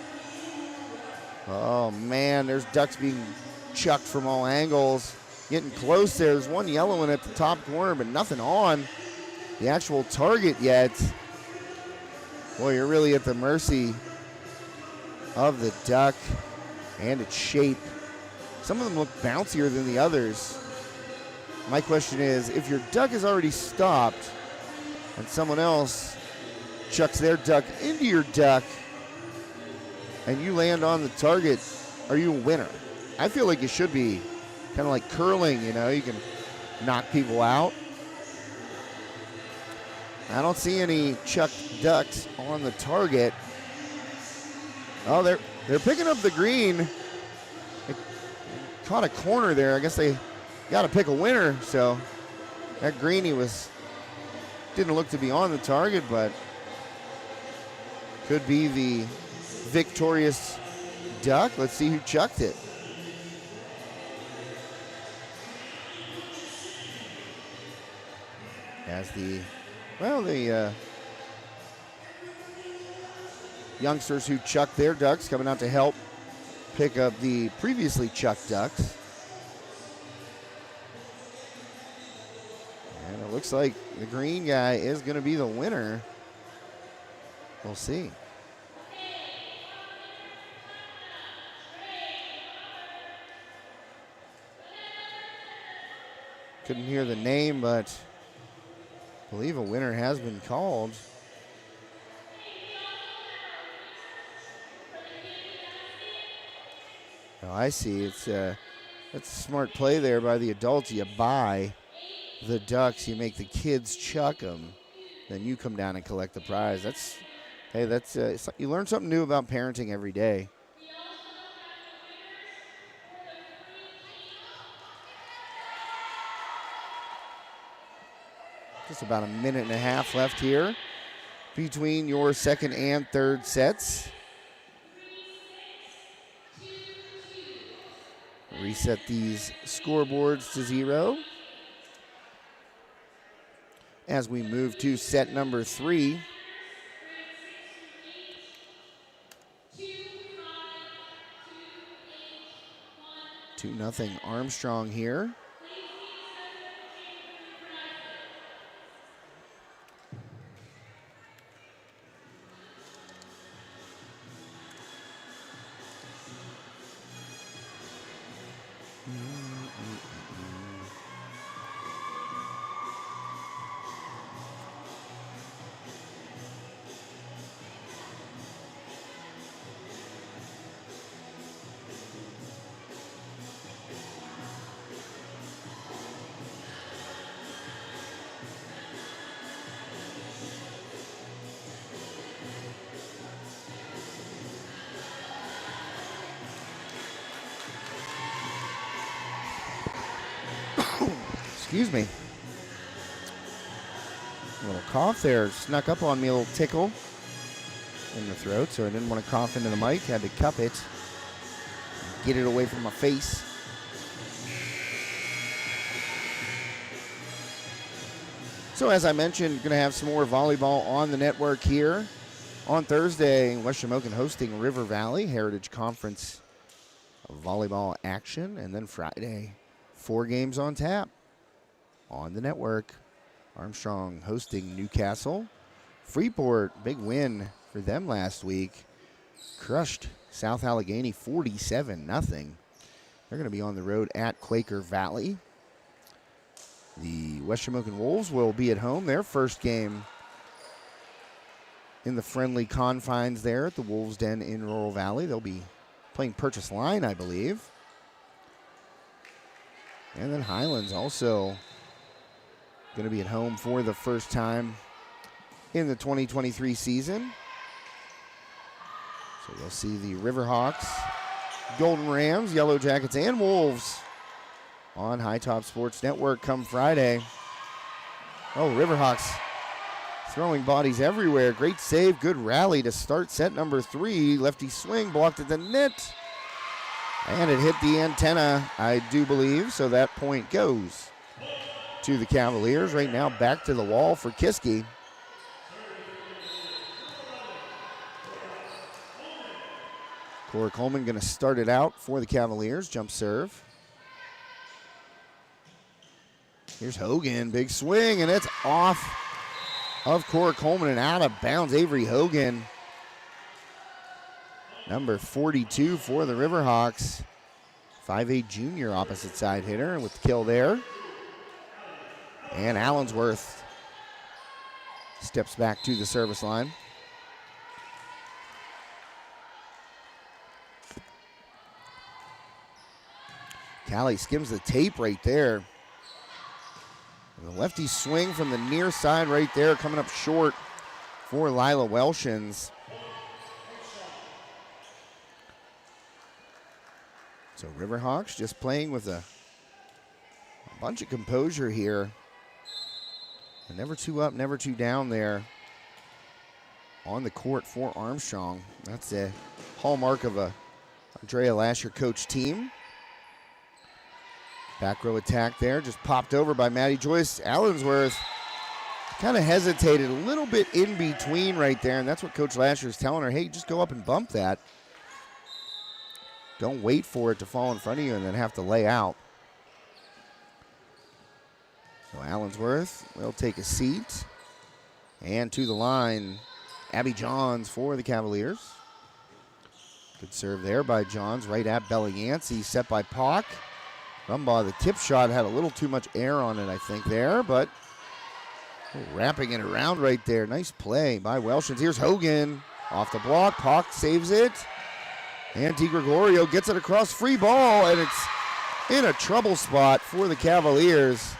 Speaker 1: Oh, man, there's ducks being chucked from all angles. Getting close there. There's one yellow one at the top corner, but nothing on the actual target yet. Boy, you're really at the mercy of the duck and its shape. Some of them look bouncier than the others. My question is, if your duck is already stopped and someone else chucks their duck into your duck and you land on the target, are you a winner? I feel like it should be kind of like curling, you can knock people out. I don't see any chucked ducks on the target. Oh, they're picking up the green. They caught a corner there. I guess they got to pick a winner. So that greenie didn't look to be on the target, but could be the victorious duck. Let's see who chucked it. As the youngsters who chucked their ducks coming out to help pick up the previously chucked ducks. And it looks like the green guy is going to be the winner. We'll see. Couldn't hear the name, but I believe a winner has been called. Oh, I see. That's a smart play there by the adults. You buy the ducks, you make the kids chuck them, then you come down and collect the prize. You learn something new about parenting every day. Just about a minute and a half left here between your second and third sets. Reset these scoreboards to 0 as we move to set number 3. Two nothing Armstrong here. Excuse me. A little cough there snuck up on me, a little tickle in the throat, so I didn't want to cough into the mic. Had to cup it, get it away from my face. So as I mentioned, going to have some more volleyball on the network here. On Thursday, West Shamokin hosting River Valley Heritage Conference volleyball action. And then Friday, 4 games on tap on the network. Armstrong hosting Newcastle. Freeport, big win for them last week. Crushed South Allegheny 47-0. They're going to be on the road at Quaker Valley. The West Shamokin Wolves will be at home. Their first game in the friendly confines there at the Wolves Den in Rural Valley. They'll be playing Purchase Line, I believe. And then Highlands also going to be at home for the first time in the 2023 season. So you'll see the Riverhawks, Golden Rams, Yellow Jackets, and Wolves on High Top Sports Network come Friday. Oh, Riverhawks throwing bodies everywhere. Great save, good rally to start set number 3. Lefty swing, blocked at the net. And it hit the antenna, I do believe, so that point goes to the Cavaliers. Right now, back to the wall for Kiski. Cora Coleman going to start it out for the Cavaliers. Jump serve. Here's Hogan, big swing, and it's off of Cora Coleman and out of bounds. Avery Hogan, number 42 for the Riverhawks. 5'8" junior opposite side hitter with the kill there. And Allensworth steps back to the service line. Callie skims the tape right there. And the lefty swing from the near side right there, coming up short for Lila Welshins. So Riverhawks just playing with a bunch of composure here. And never too up, never too down there on the court for Armstrong. That's a hallmark of a Andrea Lasher coach team. Back row attack there, just popped over by Maddie Joyce. Allensworth kind of hesitated a little bit in between right there, and that's what Coach Lasher is telling her. Hey, just go up and bump that. Don't wait for it to fall in front of you and then have to lay out. So Allensworth will take a seat. And to the line, Abby Johns for the Cavaliers. Good serve there by Johns, right at Bella Yancey, set by Pock. Rumbaugh, the tip shot had a little too much air on it, I think, there, but wrapping it around right there. Nice play by Welshins. Here's Hogan off the block. Pock saves it. And DiGregorio gets it across, free ball, and it's in a trouble spot for the Cavaliers.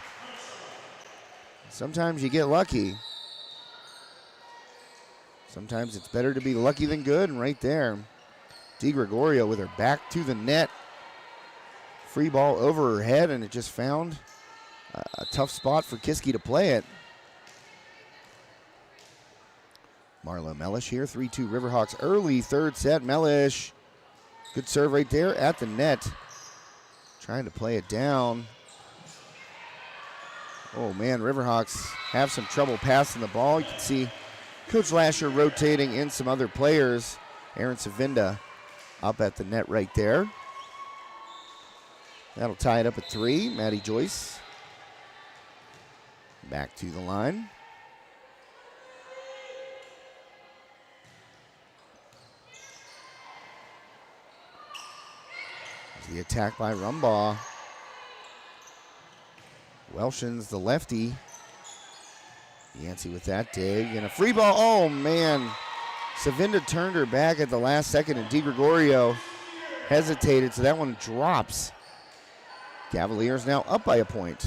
Speaker 1: Sometimes you get lucky. Sometimes it's better to be lucky than good, and right there, DiGregorio with her back to the net. Free ball over her head, and it just found a tough spot for Kiski to play it. Marlo Mellish here, 3-2 Riverhawks early third set. Mellish, good serve right there at the net. Trying to play it down. Oh man, Riverhawks have some trouble passing the ball. You can see Coach Lasher rotating in some other players. Aaron Savinda up at the net right there. That'll tie it up at 3. Maddie Joyce back to the line. The attack by Rumbaugh. Welshins, the lefty. Yancey with that dig. And a free ball. Oh, man. Savinda turned her back at the last second, and DiGregorio hesitated, so that one drops. Cavaliers now up by a point.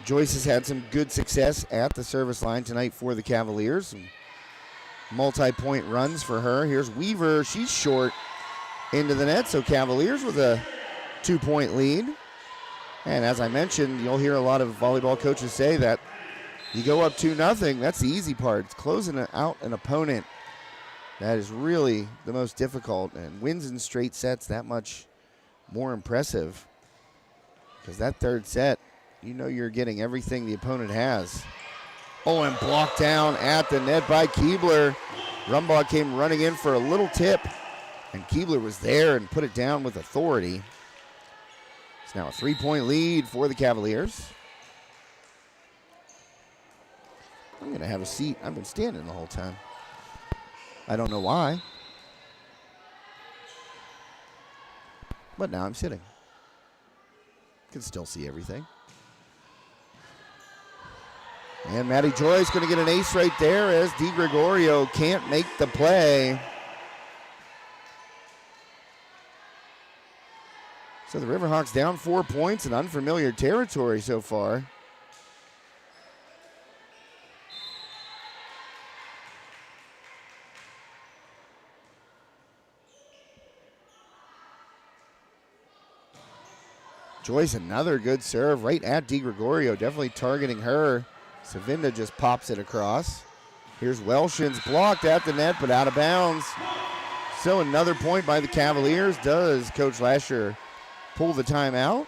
Speaker 1: Joyce has had some good success at the service line tonight for the Cavaliers. Multi-point runs for her. Here's Weaver. She's short. into the net. So Cavaliers with a 2-point lead. And as I mentioned, you'll hear a lot of volleyball coaches say that you go up 2-0, that's the easy part. It's closing out an opponent. That is really the most difficult. And wins in straight sets, that much more impressive. Because that third set, you know you're getting everything the opponent has. Oh, and blocked down at the net by Keebler. Rumbaugh came running in for a little tip, and Keebler was there and put it down with authority. It's now a 3-point lead for the Cavaliers. I'm going to have a seat. I've been standing the whole time. I don't know why. But now I'm sitting. Can still see everything. And Maddie Joyce going to get an ace right there as DiGregorio can't make the play. So the Riverhawks down 4 points in unfamiliar territory so far. Joyce, another good serve right at DiGregorio, definitely targeting her. Savinda just pops it across. Here's Welshins blocked at the net, but out of bounds. So another point by the Cavaliers. Does Coach Lasher pull the timeout?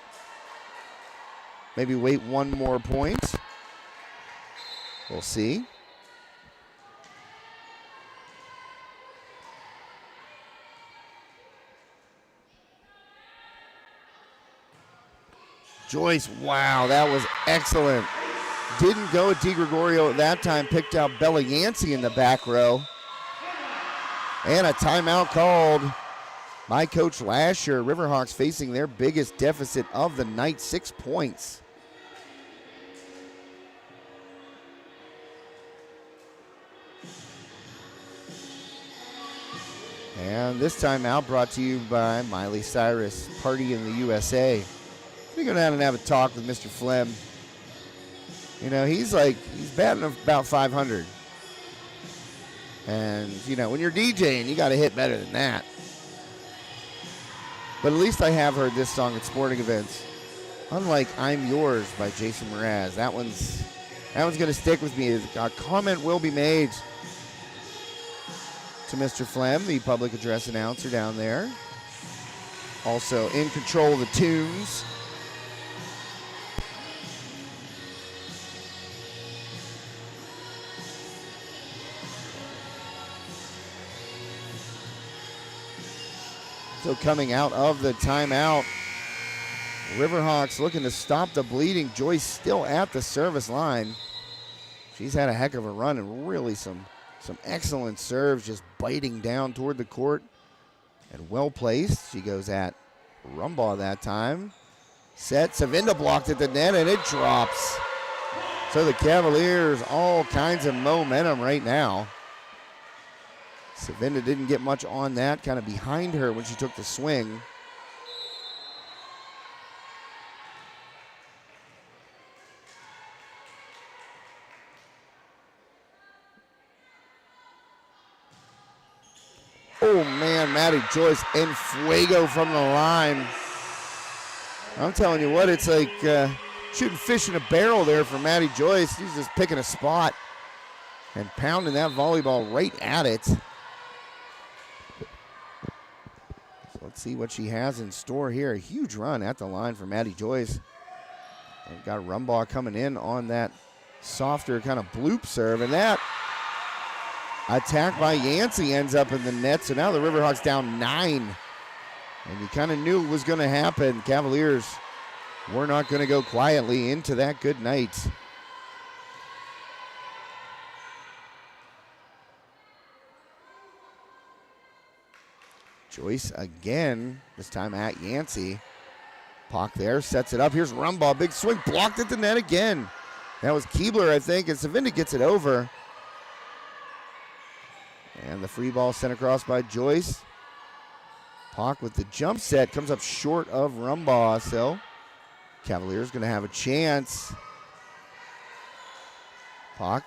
Speaker 1: Maybe wait one more point. We'll see. Joyce, wow, that was excellent. Didn't go at DiGregorio at that time. Picked out Bella Yancey in the back row. And a timeout called by Coach Lasher. Riverhawks facing their biggest deficit of the night, 6 points. And this timeout brought to you by Miley Cyrus, Party in the USA. We go down and have a talk with Mr. Flem. You know, he's batting about 500. And, you know, when you're DJing, you got to hit better than that. But at least I have heard this song at sporting events. Unlike I'm Yours by Jason Mraz. That one's going to stick with me. A comment will be made to Mr. Flem, the public address announcer down there. Also in control of the tunes. So coming out of the timeout, Riverhawks looking to stop the bleeding. Joyce still at the service line. She's had a heck of a run and really some excellent serves, just biting down toward the court and well placed. She goes at Rumbaugh that time. Set, Savinda blocked at the net and it drops. So the Cavaliers, all kinds of momentum right now. Savinda didn't get much on that, kind of behind her when she took the swing. Oh man, Maddie Joyce en fuego from the line. I'm telling you what, it's like shooting fish in a barrel there for Maddie Joyce. She's just picking a spot and pounding that volleyball right at it. Let's see what she has in store here. A huge run at the line for Maddie Joyce. We've got Rumbaugh coming in on that softer kind of bloop serve. And that attack by Yancey ends up in the net. So now the Riverhawks down 9. And you kind of knew it was going to happen. Cavaliers were not going to go quietly into that good night. Joyce again, this time at Yancey. Pock there, sets it up. Here's Rumbaugh, big swing, blocked at the net again. That was Keebler, I think, and Savinda gets it over. And the free ball sent across by Joyce. Pock with the jump set, comes up short of Rumbaugh, so Cavaliers gonna have a chance. Pock,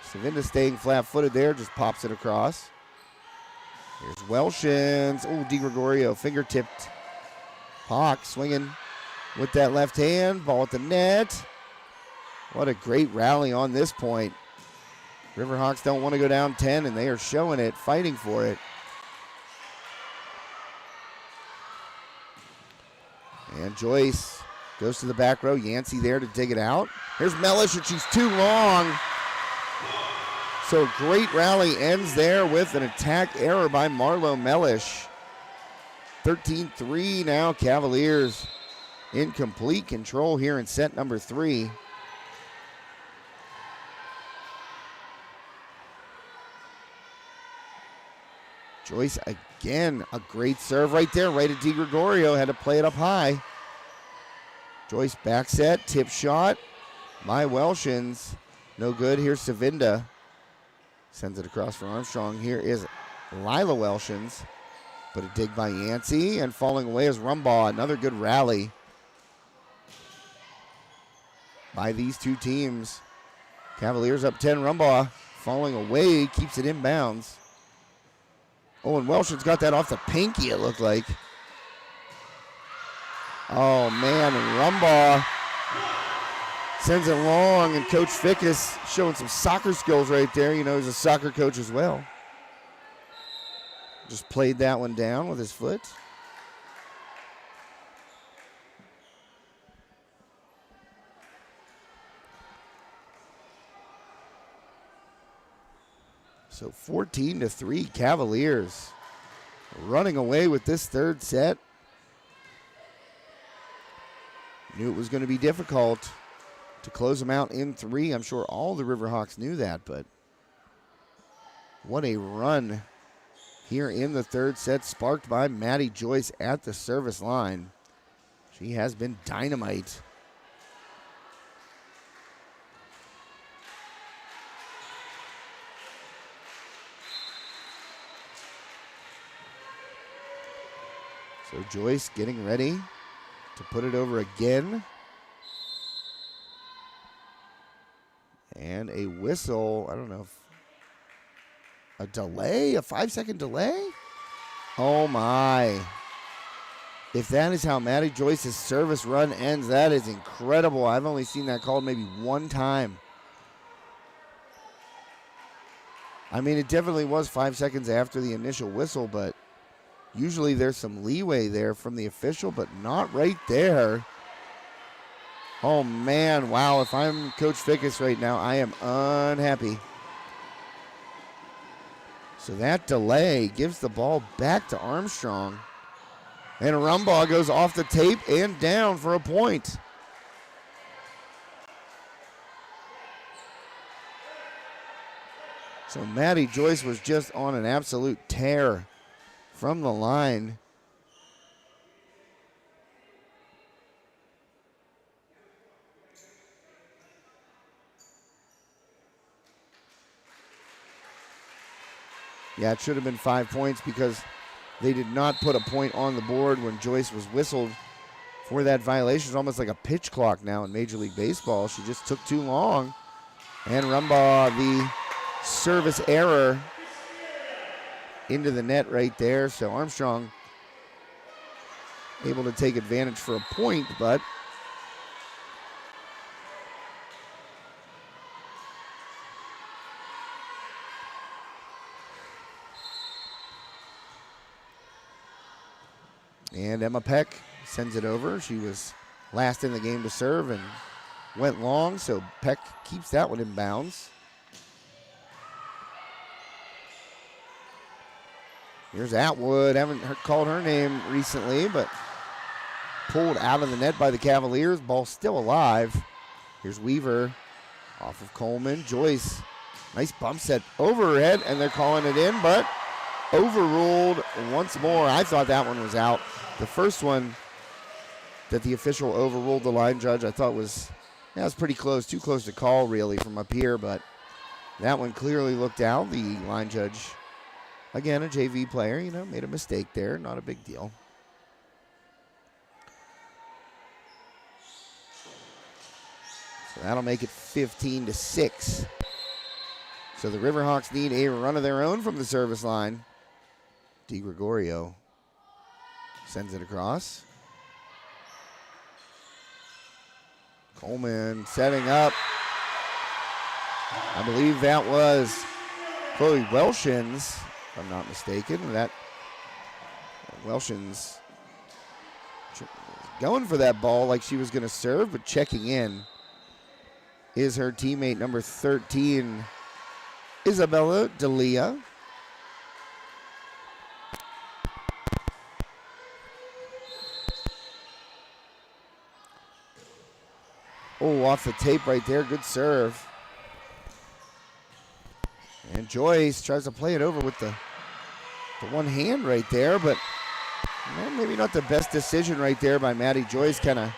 Speaker 1: Savinda staying flat-footed there, just pops it across. Here's Welshins. Oh, DiGregorio finger-tipped. Hawk swinging with that left hand. Ball at the net. What a great rally on this point. Riverhawks don't want to go down 10, and they are showing it, fighting for it. And Joyce goes to the back row. Yancey there to dig it out. Here's Mellish, and she's too long. So great rally ends there with an attack error by Marlo Mellish. 13-3 now, Cavaliers in complete control here in set number 3. Joyce again, a great serve right there, right at DiGregorio, had to play it up high. Joyce back set, tip shot by Welshins, no good. Here's Savinda, sends it across for Armstrong. Here is Lila Welshins, but a dig by Yancey, and falling away is Rumbaugh. Another good rally by these two teams. Cavaliers up 10, Rumbaugh falling away, keeps it inbounds. Oh, and Welshins got that off the pinky, it looked like. Oh, man, and Rumbaugh sends it long, and Coach Fick is showing some soccer skills right there. You know, he's a soccer coach as well. Just played that one down with his foot. So 14-3, Cavaliers running away with this third set. Knew it was going to be difficult to close them out in 3. I'm sure all the Riverhawks knew that, but what a run here in the third set, sparked by Maddie Joyce at the service line. She has been dynamite. So Joyce getting ready to put it over again. And a whistle, I don't know if a delay, a 5-second delay? Oh my. If that is how Maddie Joyce's service run ends, that is incredible. I've only seen that called maybe one time. I mean, it definitely was 5 seconds after the initial whistle, but usually there's some leeway there from the official, but not right there. Oh, man. Wow. If I'm Coach Fickus right now, I am unhappy. So that delay gives the ball back to Armstrong. And Rumbaugh goes off the tape and down for a point. So Maddie Joyce was just on an absolute tear from the line. Yeah, it should have been 5 points because they did not put a point on the board when Joyce was whistled for that violation. It's almost like a pitch clock now in Major League Baseball. She just took too long. And Rumbaugh, the service error into the net right there. So Armstrong able to take advantage for a point, but and Emma Peck sends it over. She was last in the game to serve and went long, so Peck keeps that one in bounds. Here's Atwood. Haven't called her name recently, but pulled out of the net by the Cavaliers. Ball still alive. Here's Weaver off of Coleman. Joyce, nice bump set over her head, and they're calling it in, but overruled once more. I thought that one was out. The first one that the official overruled the line judge, I thought was pretty close. Too close to call, really, from up here, but that one clearly looked out. The line judge, again, a JV player, made a mistake there. Not a big deal. So that'll make it 15-6. So the Riverhawks need a run of their own from the service line. DiGregorio sends it across. Coleman setting up. I believe that was Chloe Welshins, if I'm not mistaken. That Welshins going for that ball like she was going to serve, but checking in is her teammate number 13, Isabella D'Elia. Oh, off the tape right there. Good serve. And Joyce tries to play it over with the one hand right there, but maybe not the best decision right there by Maddie Joyce. Kind of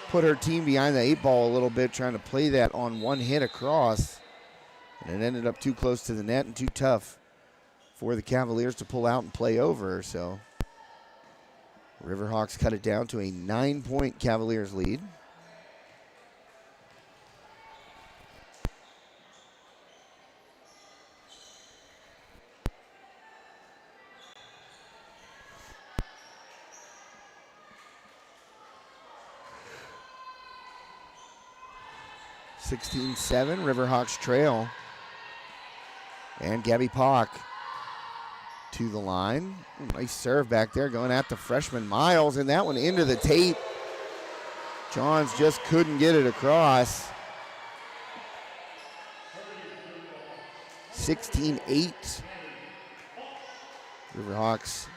Speaker 1: put her team behind the 8-ball a little bit, trying to play that on one hit across. And it ended up too close to the net and too tough for the Cavaliers to pull out and play over. So Riverhawks cut it down to a 9-point Cavaliers lead. (16-7), Riverhawks trail. And Gabby Pock to the line. Nice serve back there going at the freshman Miles, and that one into the tape. Johns just couldn't get it across. 16-8. Riverhawks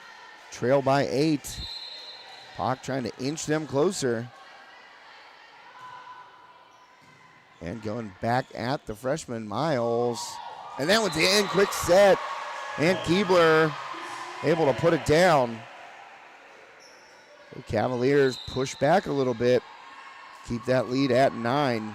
Speaker 1: trail by 8. Pock trying to inch them closer. And going back at the freshman Miles. And that one's in, quick set. And Keebler able to put it down. The Cavaliers push back a little bit. Keep that lead at 9.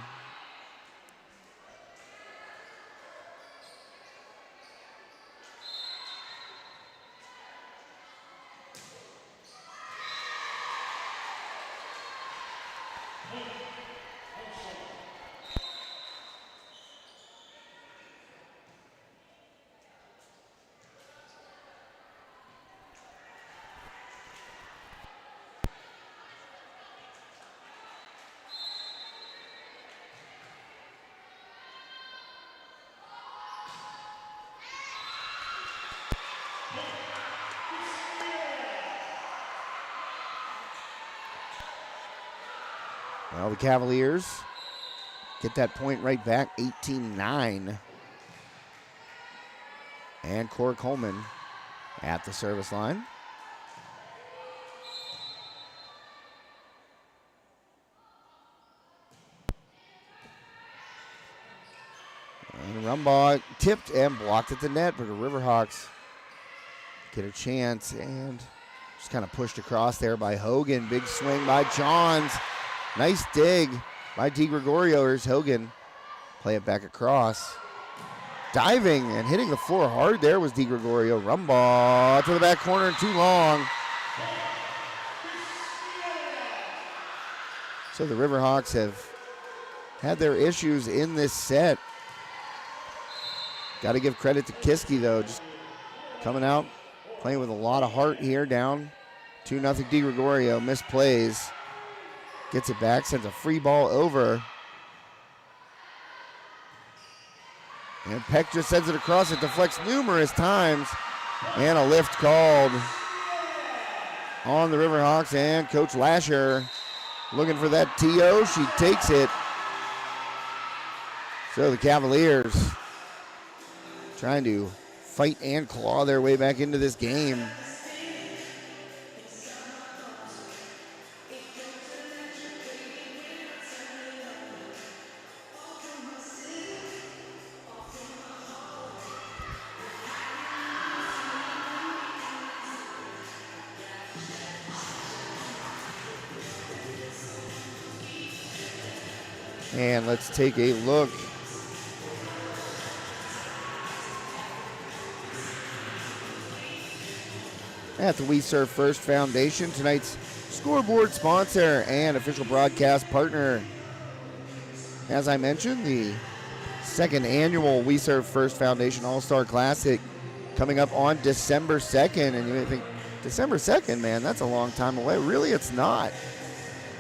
Speaker 1: Well, the Cavaliers get that point right back, 18-9. And Cora Coleman at the service line. And Rumbaugh tipped and blocked at the net, but the Riverhawks get a chance and just kind of pushed across there by Hogan. Big swing by Johns. Nice dig by DiGregorio. Here's Hogan. Play it back across. Diving and hitting the floor hard there was DiGregorio. Rumbaugh to the back corner, too long. So the Riverhawks have had their issues in this set. Got to give credit to Kiski, though. Just coming out, playing with a lot of heart here, down 2-0 DiGregorio. Misplays. Gets it back, sends a free ball over. And Peck just sends it across. It deflects numerous times. And a lift called on the Riverhawks. And Coach Lasher looking for that TO. She takes it. So the Cavaliers trying to fight and claw their way back into this game. And let's take a look at the We Serve First Foundation, tonight's scoreboard sponsor and official broadcast partner. As I mentioned, the second annual We Serve First Foundation All-Star Classic coming up on December 2nd. And you may think, December 2nd, man, that's a long time away. Really, it's not.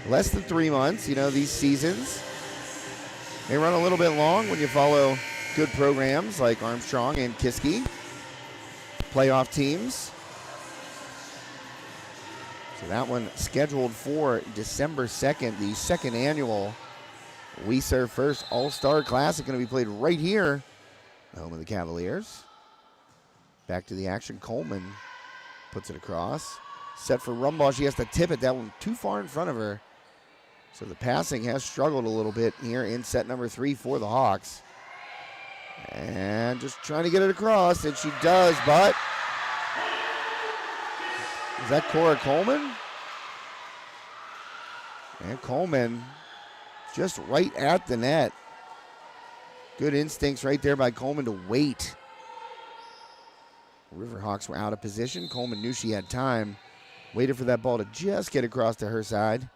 Speaker 1: Less than 3 months. You know, these seasons, they run a little bit long when you follow good programs like Armstrong and Kiski, playoff teams. So that one scheduled for December 2nd, the second annual We Serve First All-Star Classic, going to be played right here, the home of the Cavaliers. Back to the action. Coleman puts it across. Set for Rumbaugh. She has to tip it. That one too far in front of her. So the passing has struggled a little bit here in set number 3 for the Hawks. And just trying to get it across, and she does, but is that Cora Coleman? And Coleman just right at the net. Good instincts right there by Coleman to wait. Riverhawks were out of position. Coleman knew she had time. Waited for that ball to just get across to her side.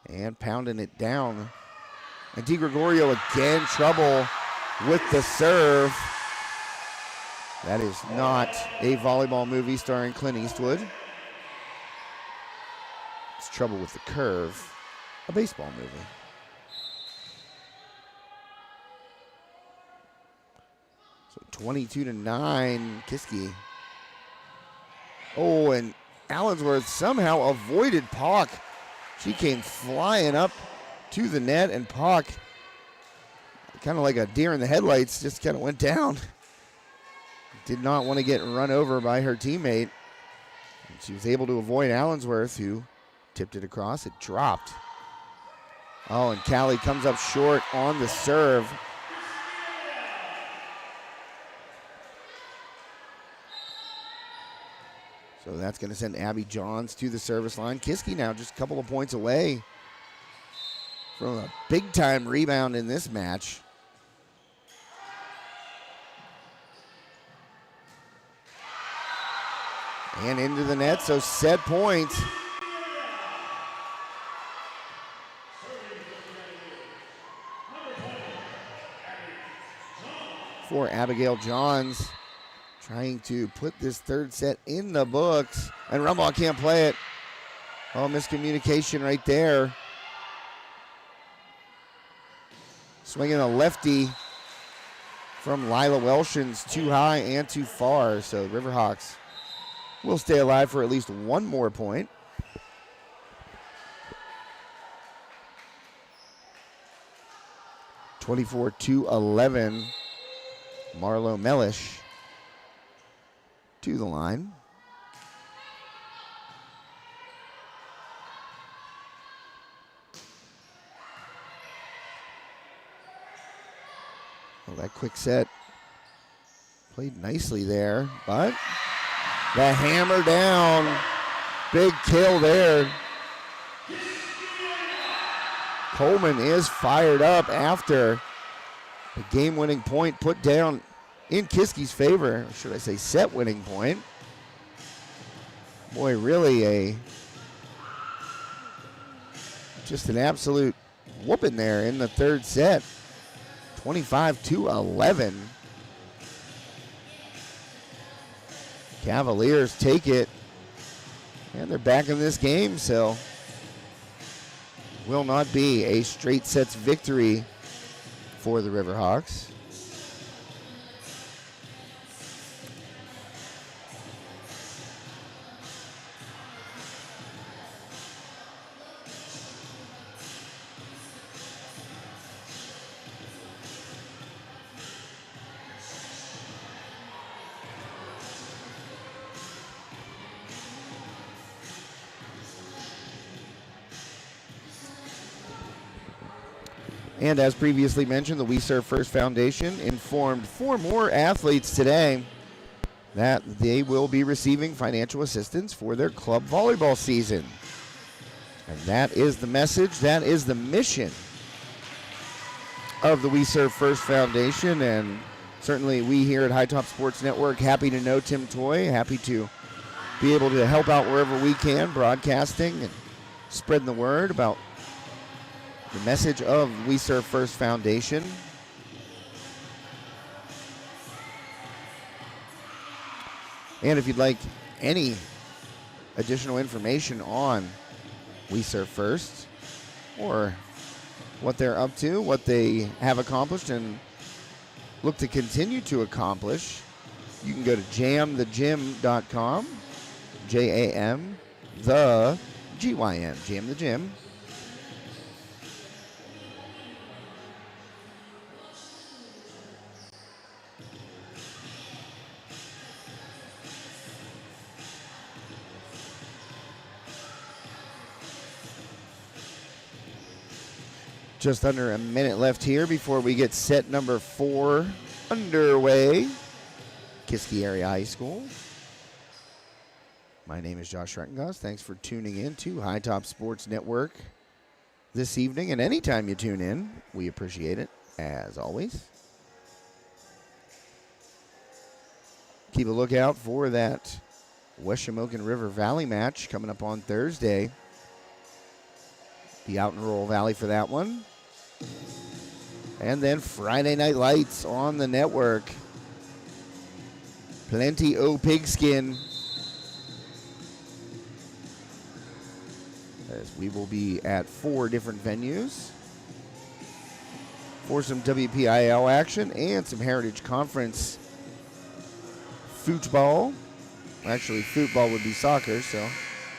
Speaker 1: And pounding it down. And DiGregorio again, trouble with the serve. That is not a volleyball movie starring Clint Eastwood. It's Trouble with the Curve, a baseball movie. So 22-9, Kiski. Oh, and Allensworth somehow avoided Pauk. She came flying up to the net, and Pauk, kind of like a deer in the headlights, just kind of went down. Did not want to get run over by her teammate. And she was able to avoid Allensworth, who tipped it across. It dropped. Oh, and Callie comes up short on the serve. So that's going to send Abby Johns to the service line. Kiski now just a couple of points away from a big-time rebound in this match. And into the net, so set point. For Abigail Johns, trying to put this third set in the books. And Rumbaugh can't play it. Oh, miscommunication right there. Swinging a lefty from Lila Welshins, too high and too far. So Riverhawks will stay alive for at least one more point. (24-11). Marlo Mellish to the line. Well, that quick set played nicely there, but the hammer down. Big kill there. Coleman is fired up after the game-winning point put down in Kiski's favor. Or should I say set-winning point. Boy, really just an absolute whooping there in the third set. 25-11. Cavaliers take it, and they're back in this game, so will not be a straight sets victory for the Riverhawks. And as previously mentioned, the We Serve First Foundation informed 4 more athletes today that they will be receiving financial assistance for their club volleyball season. And that is the message, that is the mission of the We Serve First Foundation. And certainly we here at High Top Sports Network, happy to know Tim Toy, happy to be able to help out wherever we can, broadcasting and spreading the word about the message of We Serve First Foundation. And if you'd like any additional information on We Serve First, or what they're up to, what they have accomplished and look to continue to accomplish, you can go to jamthegym.com, J-A-M, the G-Y-M, Jam the Gym. Just under a minute left here before we get set number 4 underway. Kiski Area High School. My name is Josh Reckengos. Thanks for tuning in to High Top Sports Network this evening. And anytime you tune in, we appreciate it, as always. Keep a lookout for that West Shamokin River Valley match coming up on Thursday. Be out in Rural Valley for that one. And then Friday Night Lights on the network. Plenty o' pigskin. As we will be at 4 different venues for some WPIAL action and some Heritage Conference football. Actually, football would be soccer, so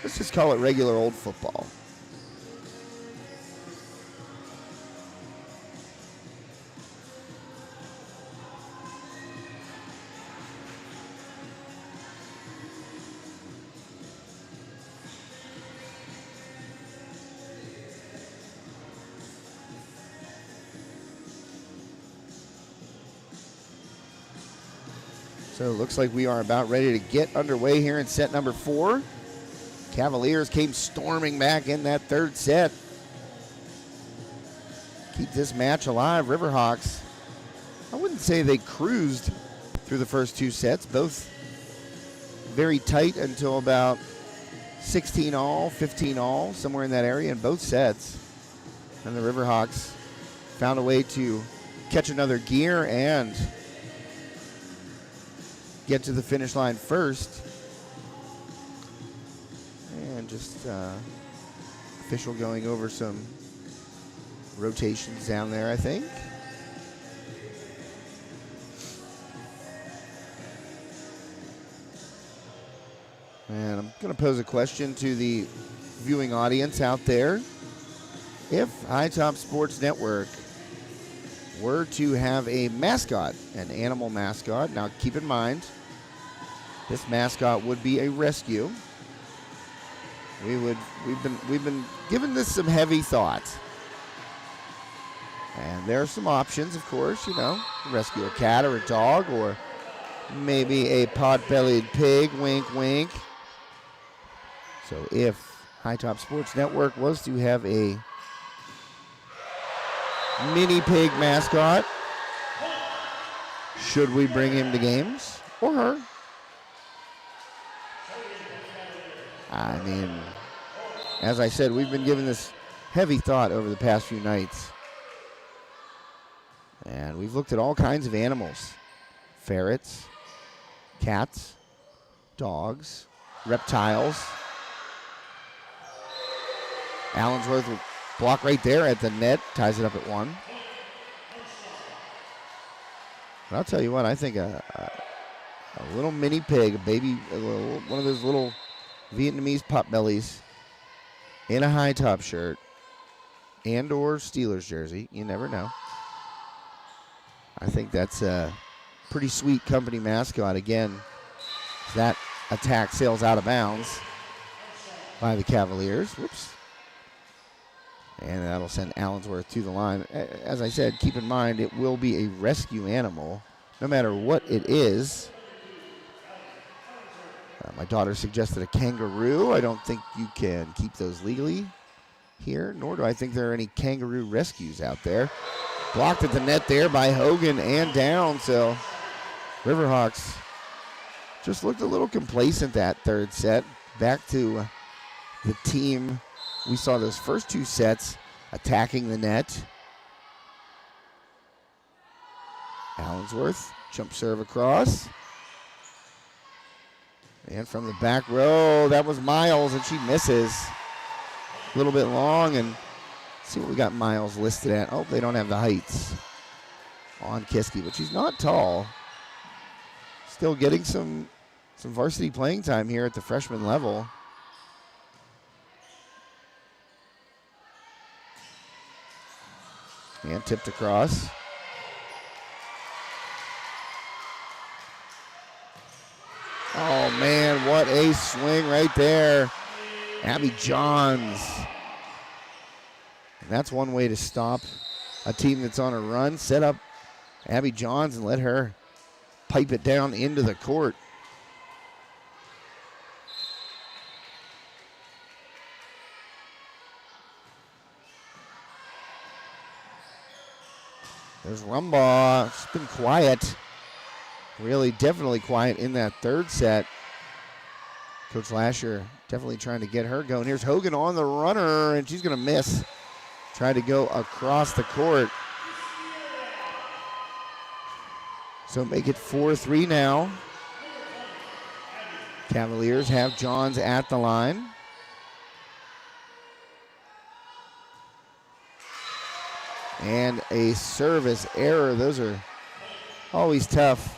Speaker 1: let's just call it regular old football. So it looks like we are about ready to get underway here in set number 4. Cavaliers came storming back in that third set. Keep this match alive. Riverhawks, I wouldn't say they cruised through the first 2 sets. Both very tight until about 16 all, 15 all, somewhere in that area in both sets. And the Riverhawks found a way to catch another gear and get to the finish line first. And just official going over some rotations down there, I think. And I'm going to pose a question to the viewing audience out there. If High Top Sports Network were to have a mascot, an animal mascot, now keep in mind, this mascot would be a rescue. We've been giving this some heavy thought. And there are some options, of course, you know, rescue a cat or a dog, or maybe a pot-bellied pig, wink, wink. So if High Top Sports Network was to have a mini pig mascot, should we bring him to games, or her? I mean, as I said, we've been giving this heavy thought over the past few nights. And we've looked at all kinds of animals. Ferrets, cats, dogs, reptiles. Allensworth will block right there at the net, ties it up at 1. But I'll tell you what, I think a little mini pig, a baby, one of those little Vietnamese potbellies in a high top shirt and or Steelers jersey, you never know. I think that's a pretty sweet company mascot. Again, that attack sails out of bounds by the Cavaliers. Whoops. And that'll send Allensworth to the line. As I said, keep in mind it will be a rescue animal, no matter what it is. My daughter suggested a kangaroo. I don't think you can keep those legally here, nor do I think there are any kangaroo rescues out there. Blocked at the net there by Hogan and down, so Riverhawks just looked a little complacent that third set. Back to the team we saw those first 2 sets attacking the net. Allensworth, jump serve across. And from the back row, that was Miles, and she misses. A little bit long, and see what we got Miles listed at. Oh, they don't have the heights on Kiski, but she's not tall. Still getting some varsity playing time here at the freshman level. And tipped across. Oh, man, what a swing right there. Abby Johns. And that's one way to stop a team that's on a run. Set up Abby Johns and let her pipe it down into the court. There's Rumbaugh. She's been quiet. Really, definitely quiet in that third set. Coach Lasher definitely trying to get her going. Here's Hogan on the runner, and she's going to miss. Try to go across the court. So make it 4-3 now. Cavaliers have Johns at the line. And a service error. Those are always tough.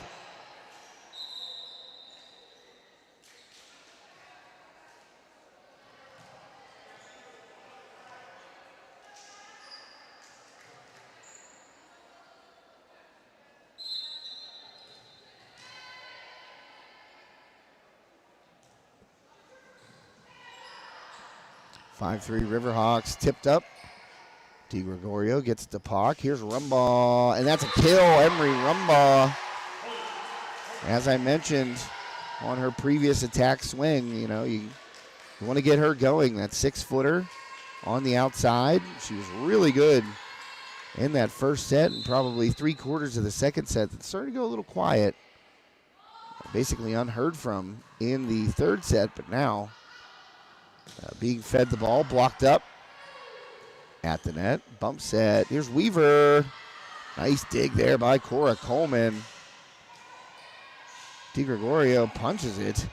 Speaker 1: Five-3 Riverhawks tipped up. DiGregorio gets to Pock. Here's Rumbaugh, and that's a kill. Emery Rumbaugh. As I mentioned on her previous attack swing, you want to get her going. That 6-footer on the outside. She was really good in that first set and probably 3/4 of the second set. It started to go a little quiet. Basically unheard from in the third set, but now being fed the ball, blocked up. At the net, bump set. Here's Weaver. Nice dig there by Cora Coleman. DiGregorio punches it.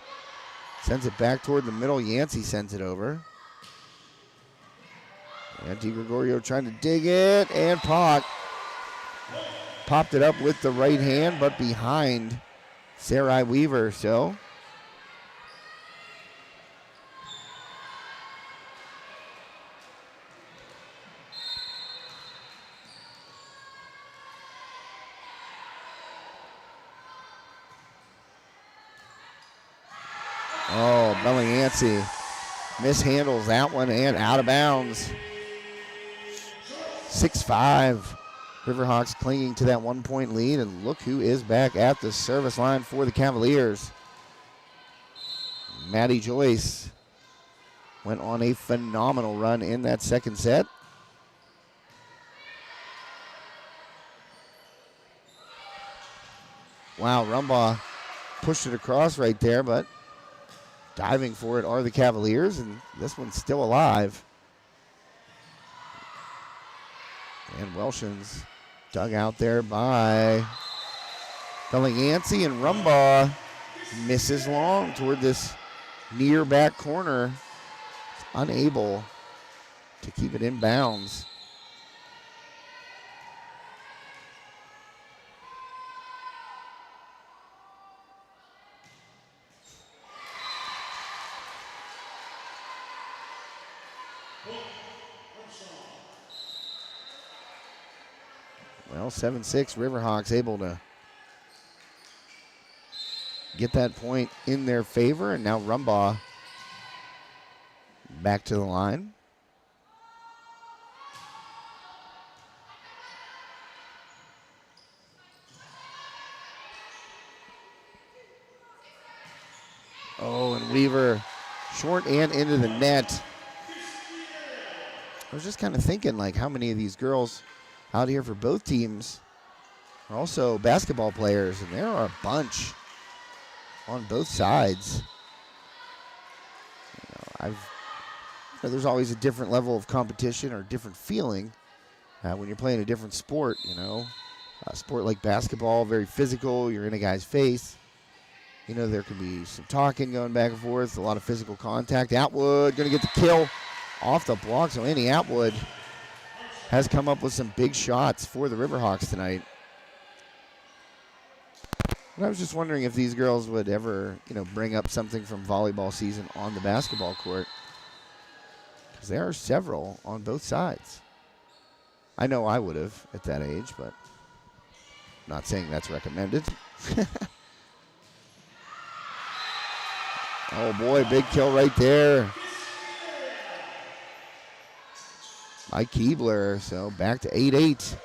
Speaker 1: Sends it back toward the middle. Yancey sends it over. And DiGregorio trying to dig it. And Pock popped it up with the right hand, but behind Sarai Weaver. So Belling Yancey mishandles that one and out of bounds. 6-5. Riverhawks clinging to that 1-point lead, and look who is back at the service line for the Cavaliers. Maddie Joyce went on a phenomenal run in that second set. Wow, Rumbaugh pushed it across right there, but diving for it are the Cavaliers, and this one's still alive. And Welshins dug out there by Belling Yancey, and Rumbaugh misses long toward this near back corner. It's unable to keep it in bounds. Well, 7-6, Riverhawks able to get that point in their favor, and now Rumbaugh back to the line. Oh, and Weaver short and into the net. I was just kind of thinking, like, how many of these girls out here for both teams are also basketball players, and there are a bunch on both sides. There's always a different level of competition or different feeling when you're playing a different sport. A sport like basketball, very physical. You're in a guy's face. You know, there could be some talking going back and forth, a lot of physical contact. Atwood going to get the kill off the block. So Annie Atwood has come up with some big shots for the Riverhawks tonight. And I was just wondering if these girls would ever, bring up something from volleyball season on the basketball court. Because there are several on both sides. I know I would have at that age, but not saying that's recommended. Oh boy, big kill right there by Keebler. So back to 8-8.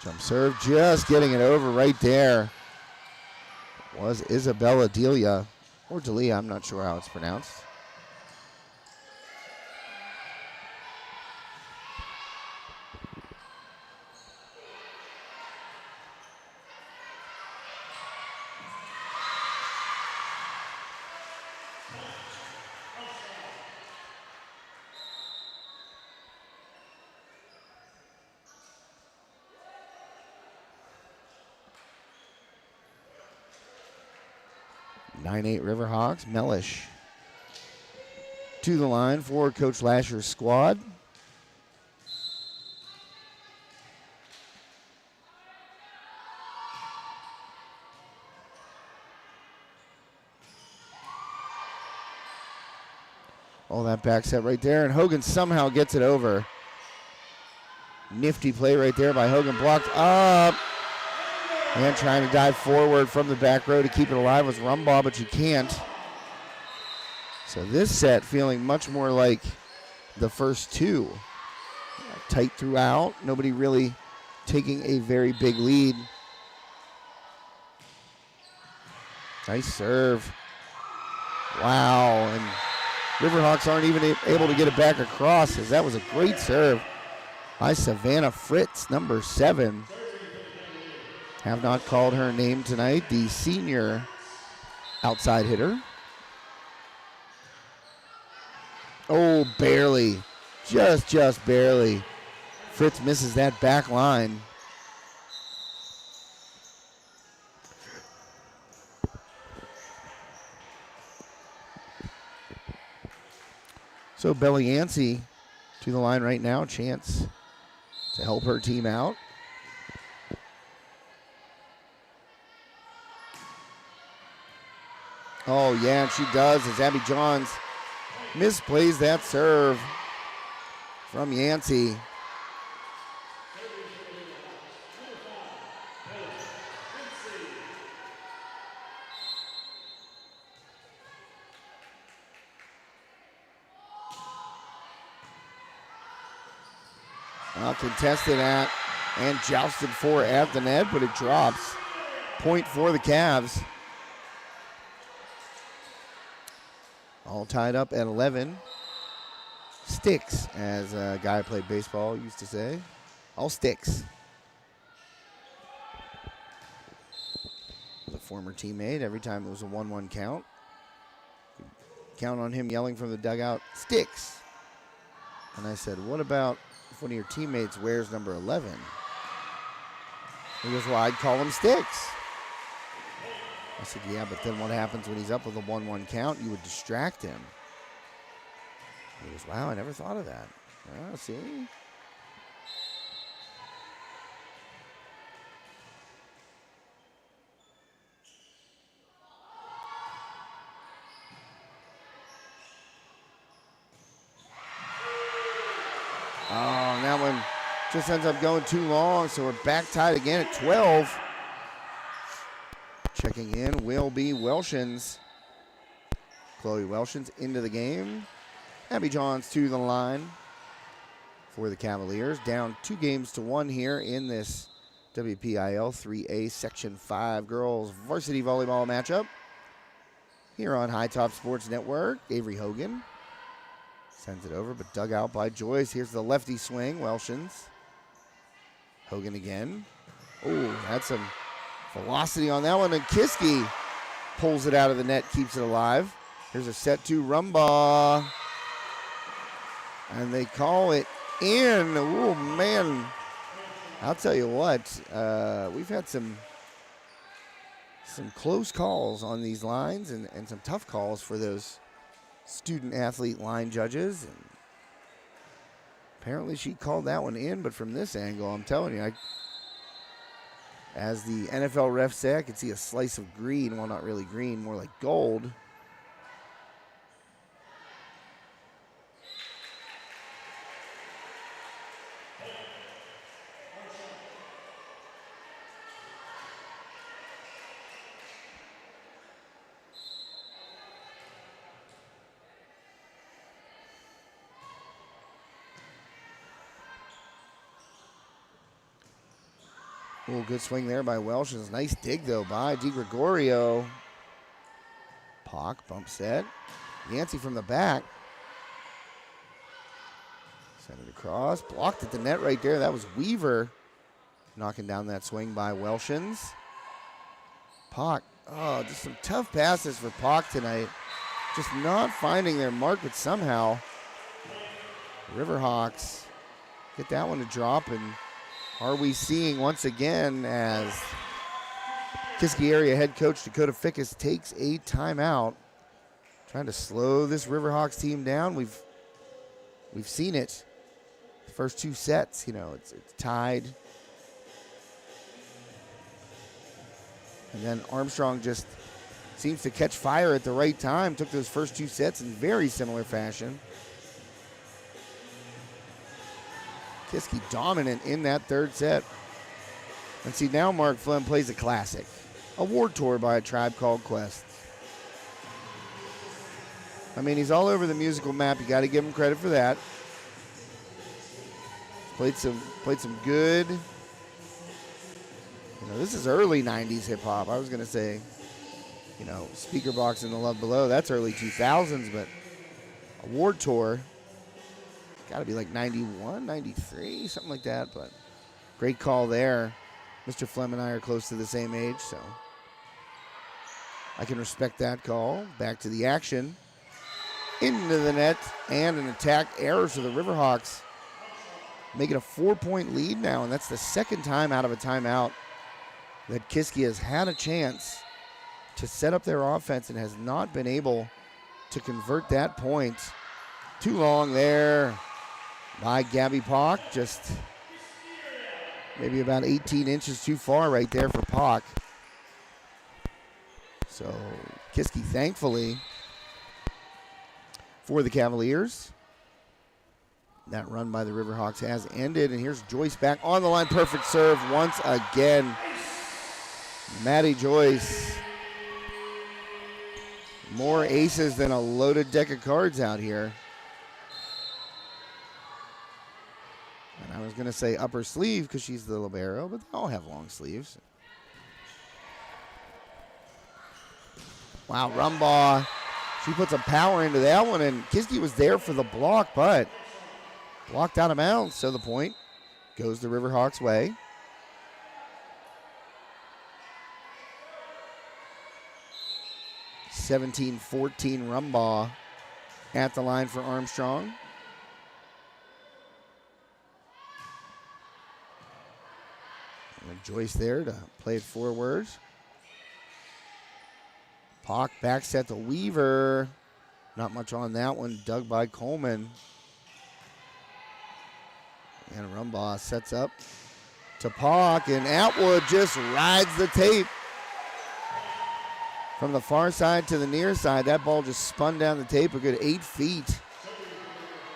Speaker 1: Jump serve, just getting it over right there was Isabella Delia, or Delia, I'm not sure how it's pronounced. Riverhawks. Mellish to the line for Coach Lasher's squad. All that back set right there, and Hogan somehow gets it over. Nifty play right there by Hogan, blocked up. And trying to dive forward from the back row to keep it alive was Rumbaugh, but you can't. So this set feeling much more like the first two. Tight throughout, nobody really taking a very big lead. Nice serve. Wow, and Riverhawks aren't even able to get it back across, as that was a great serve by Savannah Fritz, number 7. Have not called her name tonight, the senior outside hitter. Oh, barely. Just barely. Fritz misses that back line. So Belly Yancey to the line right now. Chance to help her team out. Oh, yeah, and she does as Abby Johns misplays that serve from Yancey. Well, contested at and jousted for at the net, but it drops. Point for the Cavs. All tied up at 11. Sticks, as a guy who played baseball used to say. All sticks. The former teammate, every time it was a 1-1 count. Count on him yelling from the dugout, sticks. And I said, what about if one of your teammates wears number 11? He goes, well, I'd call him sticks. I said, yeah, but then what happens when he's up with a 1-1 count? You would distract him. He goes, wow, I never thought of that. Oh, see? Oh, that one just ends up going too long, so we're back tied again at 12. Checking in will be Welshins. Chloe Welshins into the game. Abby Johns to the line for the Cavaliers. Down 2-1 here in this WPIAL 3A Section 5 Girls Varsity Volleyball matchup. Here on High Top Sports Network, Avery Hogan sends it over, but dug out by Joyce. Here's the lefty swing, Welshins. Hogan again. Oh, had some velocity on that one, and Kiski pulls it out of the net, keeps it alive. Here's a set to Rumbaugh. And they call it in. Oh, man. I'll tell you what. We've had some close calls on these lines and some tough calls for those student-athlete line judges. And apparently she called that one in, but from this angle, I'm telling you, as the NFL ref say, I could see a slice of green. Well, not really green, more like gold. Oh, good swing there by Welsh's. Nice dig, though, by DiGregorio. Pock, bump set. Yancey from the back. Sent it across. Blocked at the net right there. That was Weaver knocking down that swing by Welshins. Pock. Oh, just some tough passes for Pock tonight. Just not finding their mark, but somehow Riverhawks get that one to drop. And are we seeing once again as Kiski area head coach Dakota Fickus takes a timeout, trying to slow this Riverhawks team down. We've seen it. The first two sets, it's tied. And then Armstrong just seems to catch fire at the right time. Took those first two sets in very similar fashion. Kiski dominant in that third set. And see, now Mark Flem plays a classic. A Ward Tour by A Tribe Called Quest. I mean, he's all over the musical map. You got to give him credit for that. Played some good. This is early 90s hip hop. I was going to say, Speaker Box and The Love Below. That's early 2000s, but a Ward Tour. Got to be like 91, 93, something like that. But great call there. Mr. Flem and I are close to the same age, so I can respect that call. Back to the action. Into the net and an attack error for the Riverhawks. Making a 4-point lead now, and that's the second time out of a timeout that Kiski has had a chance to set up their offense and has not been able to convert that point. Too long there by Gabby Pock, just maybe about 18 inches too far right there for Pock. So Kiski, thankfully, for the Cavaliers. That run by the Riverhawks has ended, and here's Joyce back on the line. Perfect serve once again. Maddie Joyce. More aces than a loaded deck of cards out here. And I was going to say upper sleeve because she's the libero, but they all have long sleeves. Wow, Rumbaugh. She put some power into that one, and Kiski was there for the block, but blocked out of bounds, so the point goes the Riverhawks' way. (17-14) Rumbaugh at the line for Armstrong. And Joyce there to play it forward. Pock back set to Weaver. Not much on that one. Dug by Coleman. And Rumbaugh sets up to Pock, and Atwood just rides the tape. From the far side to the near side, that ball just spun down the tape a good 8 feet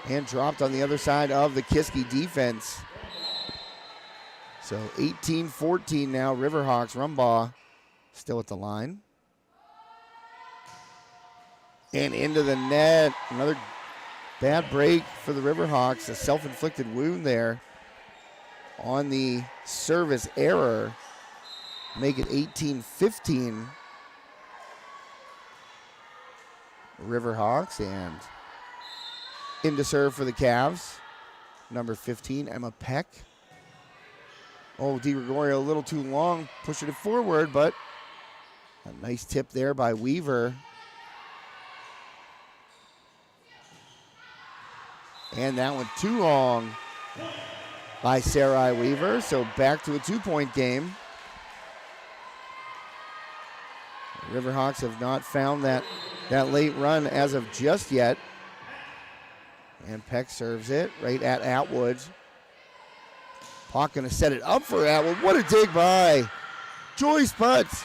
Speaker 1: and dropped on the other side of the Kiski defense. So 18-14 now, Riverhawks. Rumbaugh still at the line. And into the net. Another bad break for the Riverhawks. A self-inflicted wound there on the service error. Make it 18-15. Riverhawks, and into serve for the Cavs. Number 15, Emma Peck. Oh, DiGregorio a little too long, pushing it forward, but A nice tip there by Weaver. And that one too long by Sarai Weaver. So back to a 2-point game. The Riverhawks have not found that late run as of just yet. And Peck serves it right at Atwood. Pock going to set it up for Atwood. What a dig by Joyce Butts.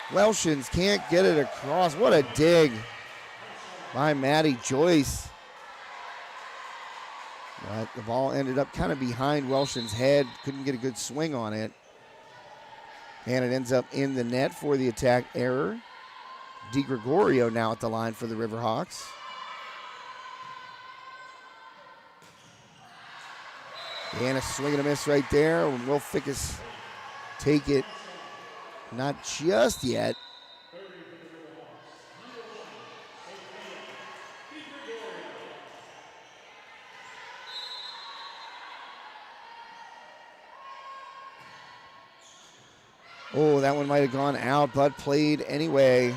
Speaker 1: Welshins can't get it across. What a dig by Maddie Joyce. But the ball ended up kind of behind Welshins' head. Couldn't get a good swing on it. And it ends up in the net for the attack error. DiGregorio now at the line for the Riverhawks. And a swing and a miss right there. Will Fickus take it? Not just yet. Oh, that one might have gone out, but played anyway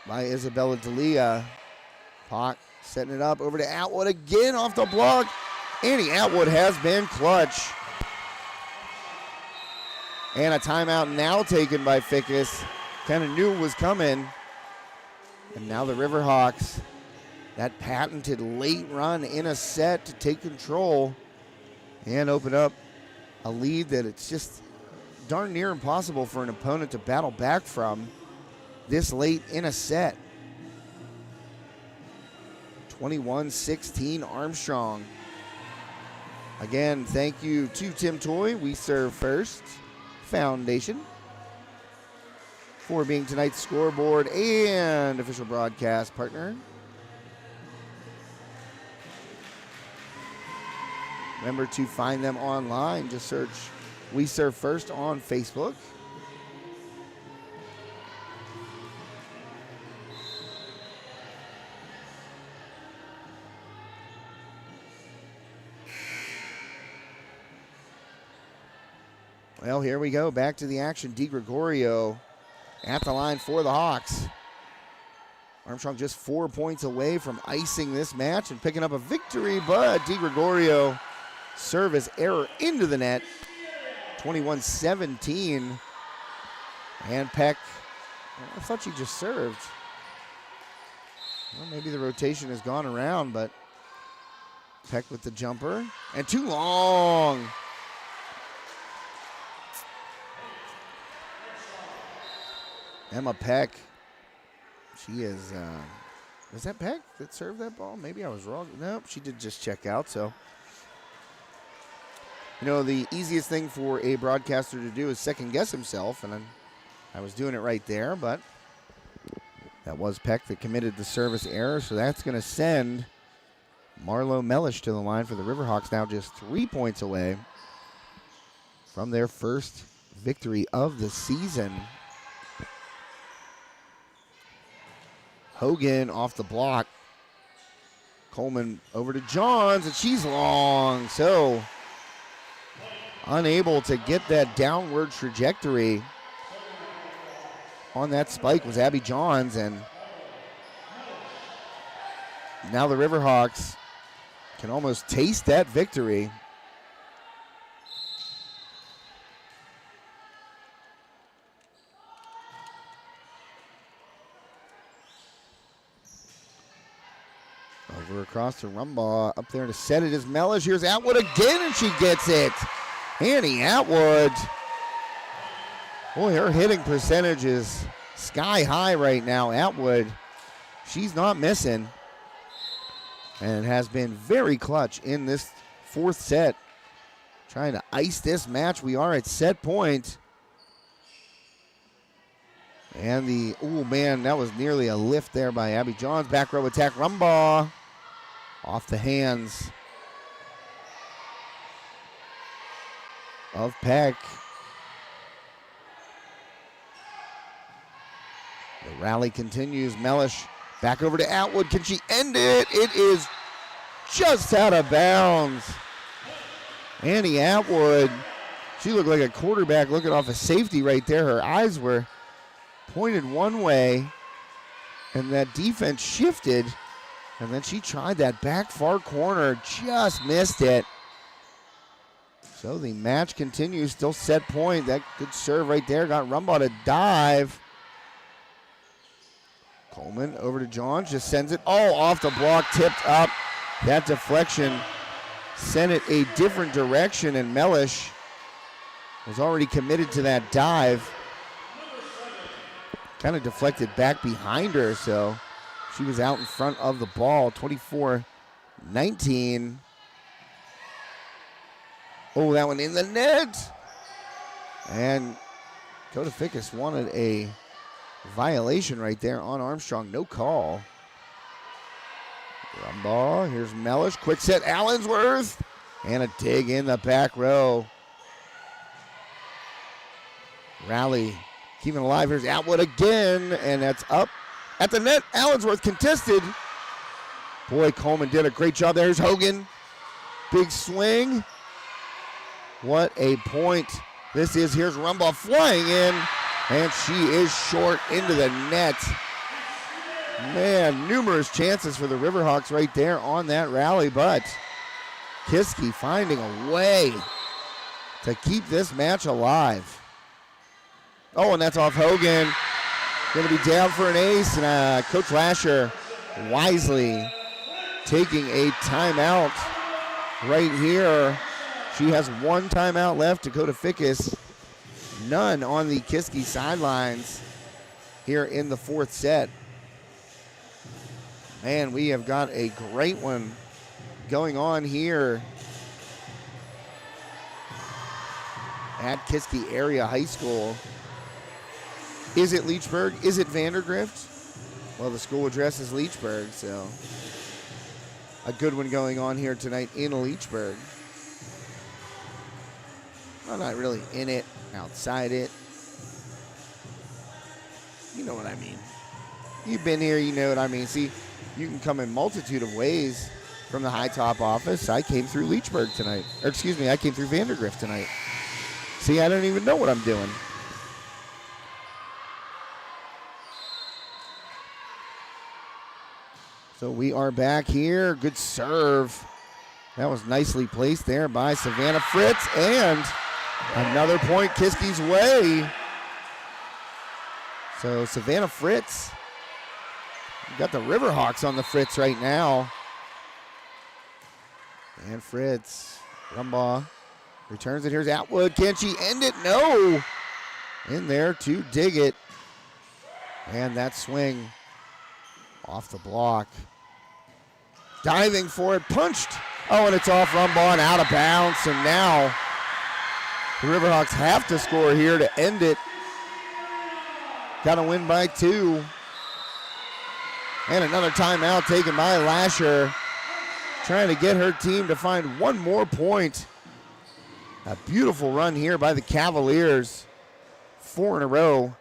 Speaker 1: by Isabella D'Elia. Pock setting it up over to Atwood again off the block. Annie Atwood has been clutch. And a timeout now taken by Fickus. Kind of knew it was coming. And now the Riverhawks, that patented late run in a set to take control and open up a lead that it's just darn near impossible for an opponent to battle back from this late in a set. 21-16 Armstrong. Again, thank you to Tim Toy, We Serve First Foundation, for being tonight's scoreboard and official broadcast partner. Remember to find them online. Just search We Serve First on Facebook. Well, here we go. Back to the action. DiGregorio at the line for the Hawks. Armstrong just 4 points away from icing this match and picking up a victory, but DiGregorio service error into the net. 21-17. And Peck, I thought she just served. Well, maybe the rotation has gone around, but Peck with the jumper. And too long. Emma Peck, she is, was that Peck that served that ball? Maybe I was wrong. Nope, she did just check out, so. You know, the easiest thing for a broadcaster to do is second guess himself, and I was doing it right there, but that was Peck that committed the service error, so that's going to send Marlo Mellish to the line for the Riverhawks, now just 3 points away from their first victory of the season. Hogan off the block. Coleman over to Johns, and she's long. So unable to get that downward trajectory on that spike was Abby Johns, and now the Riverhawks can almost taste that victory. Over across to Rumbaugh, up there to set it is Mellish. Here's Atwood again, and she gets it. Annie Atwood. Boy, her hitting percentage is sky high right now. Atwood, she's not missing, and has been very clutch in this fourth set. Trying to ice this match. We are at set point. And the, oh man, that was nearly a lift there by Abby Johns. Back row attack, Rumbaugh. Off the hands of Peck. The rally continues. Mellish back over to Atwood. Can she end it? It is just out of bounds. Annie Atwood, She looked like a quarterback looking off a safety right there. Her eyes were pointed one way, and that defense shifted, and then she tried that back far corner, just missed it. So the match continues, still set point. That good serve right there, got Rumbaugh to dive. Coleman over to Johns, just sends it, off the block, tipped up. That deflection sent it a different direction, and Mellish was already committed to that dive. Kind of deflected back behind her, so she was out in front of the ball. 24-19. Oh, that one in the net. And Coda Ficus wanted a violation right there on Armstrong. No call. Rumbaugh, here's Mellish. Quick set, Allensworth. And a dig in the back row. Rally keeping alive. Here's Atwood again, and that's up at the net. Allensworth contested. Boy, Coleman did a great job there. Here's Hogan. Big swing. What a point this is. Here's Rumbaugh flying in, and she is short into the net. Man, numerous chances for the Riverhawks right there on that rally, but Kiski finding a way to keep this match alive. Oh, and that's off Hogan. Going to be down for an ace, and Coach Lasher wisely taking a timeout right here. She has one timeout left. Dakota Ficus, none on the Kiski sidelines here in the fourth set. Man, we have got a great one going on here at Kiski Area High School. Is it Leechburg? Is it Vandergrift? Well, the school address is Leechburg, so a good one going on here tonight in Leechburg. Well, not really in it, outside it. You know what I mean. You've been here, you know what I mean. See, you can come in multitude of ways from the high top office. I came through Leechburg tonight. Or excuse me, I came through Vandergrift tonight. See, I don't even know what I'm doing. So we are back here. Good serve. That was nicely placed there by Savannah Fritz. And another point Kiski's way. So Savannah Fritz. We've got the Riverhawks on the Fritz right now. And Fritz. Rumbaugh returns it. Here's Atwood. Can she end it? No. In there to dig it. And that swing off the block. Diving for it. Punched. Oh, and it's off Rumbaugh and out of bounds. So now the Riverhawks have to score here to end it. Got to win by 2. And another timeout taken by Lasher. Trying to get her team to find one more point. A beautiful run here by the Cavaliers. 4 in a row.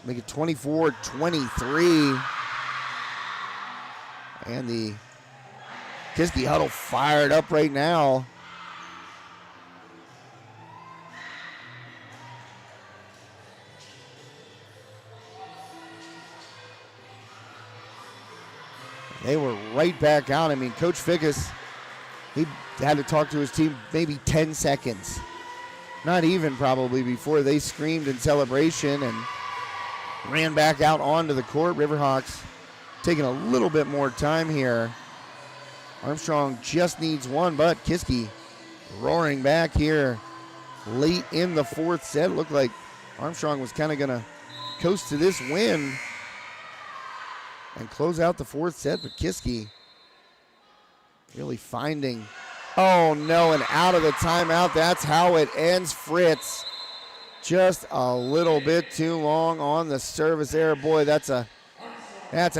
Speaker 1: Make it 24-23. And the Kiski huddle fired up right now. They were right back out. I mean, Coach Ficus, he had to talk to his team maybe 10 seconds. Not even probably before they screamed in celebration and ran back out onto the court. Riverhawks taking a little bit more time here. Armstrong just needs one, but Kiski roaring back here late in the fourth set. Looked like Armstrong was kind of going to coast to this win and close out the fourth set, but Kiski really finding, oh no, and out of the timeout. That's how it ends. Fritz just a little bit too long on the service there. Boy, that's a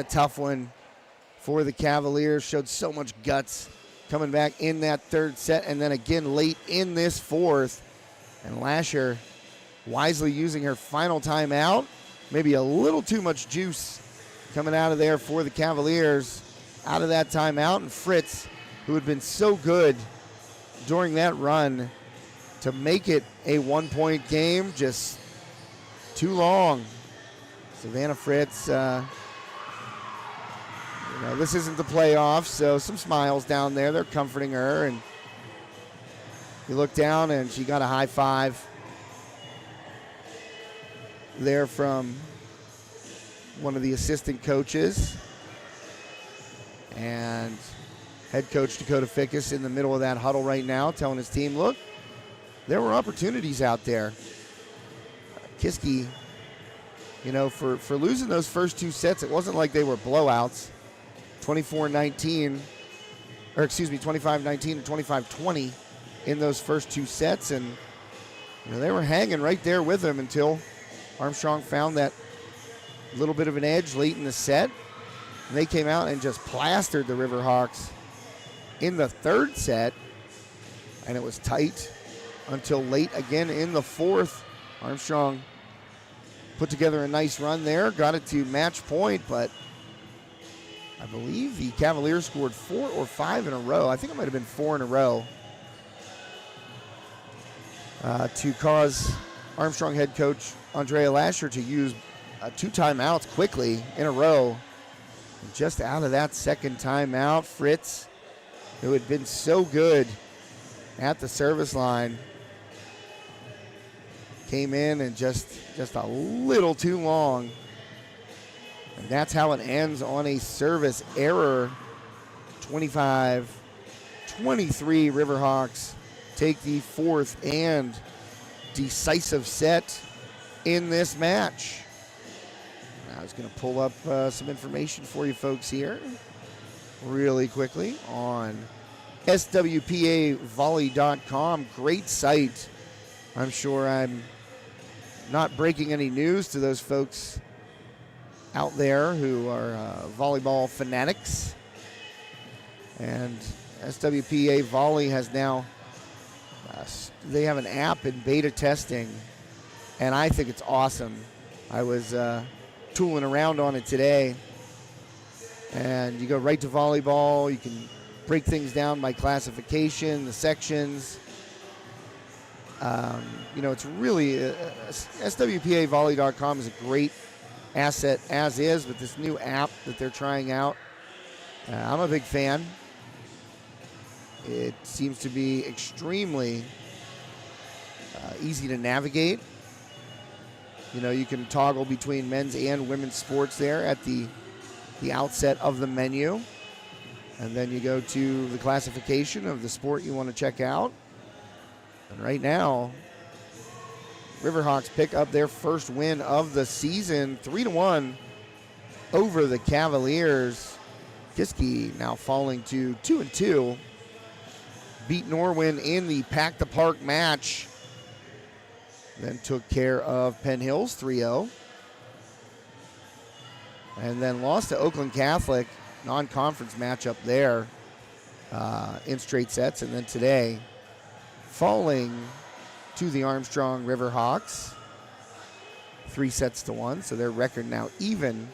Speaker 1: tough one for the Cavaliers. Showed so much guts coming back in that third set and then again late in this fourth. And Lasher wisely using her final timeout. Maybe a little too much juice coming out of there for the Cavaliers out of that timeout. And Fritz, who had been so good
Speaker 2: during that run to make it a 1-point game, just too long. Savannah Fritz, this isn't the playoffs, so some smiles down there. They're comforting her, and you look down, and she got a high five there from one of the assistant coaches. And head coach Dakota Fickus in the middle of that huddle right now, telling his team, look, there were opportunities out there. Kiski, for losing those first two sets, it wasn't like they were blowouts. 25-19 and 25-20 in those first two sets. And, they were hanging right there with them until Armstrong found that little bit of an edge late in the set. And they came out and just plastered the Riverhawks in the third set. And it was tight until late again in the fourth. Armstrong put together a nice run there, got it to match point, but I believe the Cavaliers scored 4 or 5 in a row. I think it might have been 4 in a row to cause Armstrong head coach Andrea Lasher to use 2 timeouts quickly in a row. And just out of that second timeout, Fritz, who had been so good at the service line, came in and just a little too long. And that's how it ends, on a service error. 25-23 Riverhawks take the fourth and decisive set in this match. I was going to pull up some information for you folks here really quickly on swpavolley.com. Great site. I'm sure I'm not breaking any news to those folks out there who are volleyball fanatics. And SWPA Volley has now, they have an app in beta testing, and I think it's awesome. I was tooling around on it today, and you go right to volleyball. You can break things down by classification, the sections. It's really, swpavolley.com is a great asset as is, but this new app that they're trying out, I'm a big fan. It seems to be extremely easy to navigate. You can toggle between men's and women's sports there at the outset of the menu. And then you go to the classification of the sport you want to check out. And right now, Riverhawks pick up their first win of the season, 3-1 over the Cavaliers. Kiski now falling to 2-2. Beat Norwin in the Pack the Park match. Then took care of Penn Hills 3-0. And then lost to Oakland Catholic, non-conference matchup there in straight sets. And then today, falling to the Armstrong Riverhawks, 3-1. So their record now even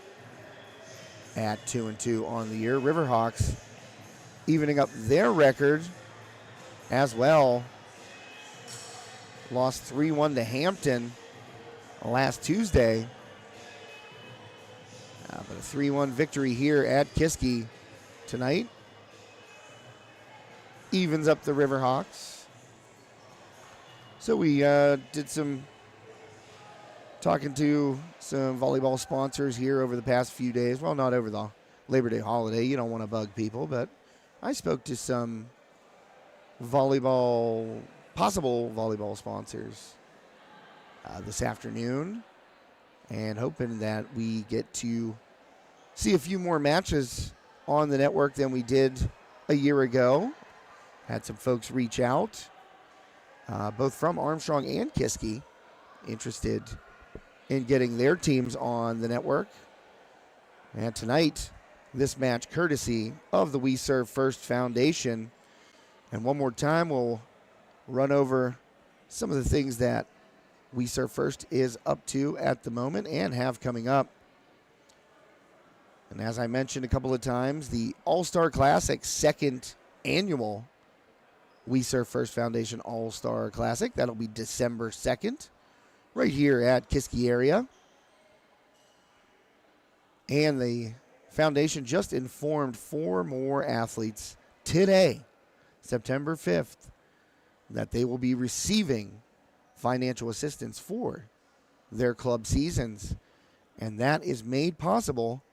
Speaker 2: at 2-2 on the year. Riverhawks evening up their record as well. Lost 3-1 to Hampton last Tuesday. But a 3-1 victory here at Kiski tonight evens up the Riverhawks. So we did some talking to some volleyball sponsors here over the past few days. Well, not over the Labor Day holiday. You don't want to bug people, but I spoke to some possible volleyball sponsors this afternoon, and hoping that we get to see a few more matches on the network than we did a year ago. Had some folks reach out, both from Armstrong and Kiski, interested in getting their teams on the network. And tonight, this match courtesy of the We Serve First Foundation. And one more time, we'll run over some of the things that We Serve First is up to at the moment and have coming up. And as I mentioned a couple of times, the All-Star Classic second annual We Serve First Foundation All-Star Classic. That'll be December 2nd, right here at Kiski area. And the foundation just informed 4 more athletes today, September 5th, that they will be receiving financial assistance for their club seasons. And that is made possible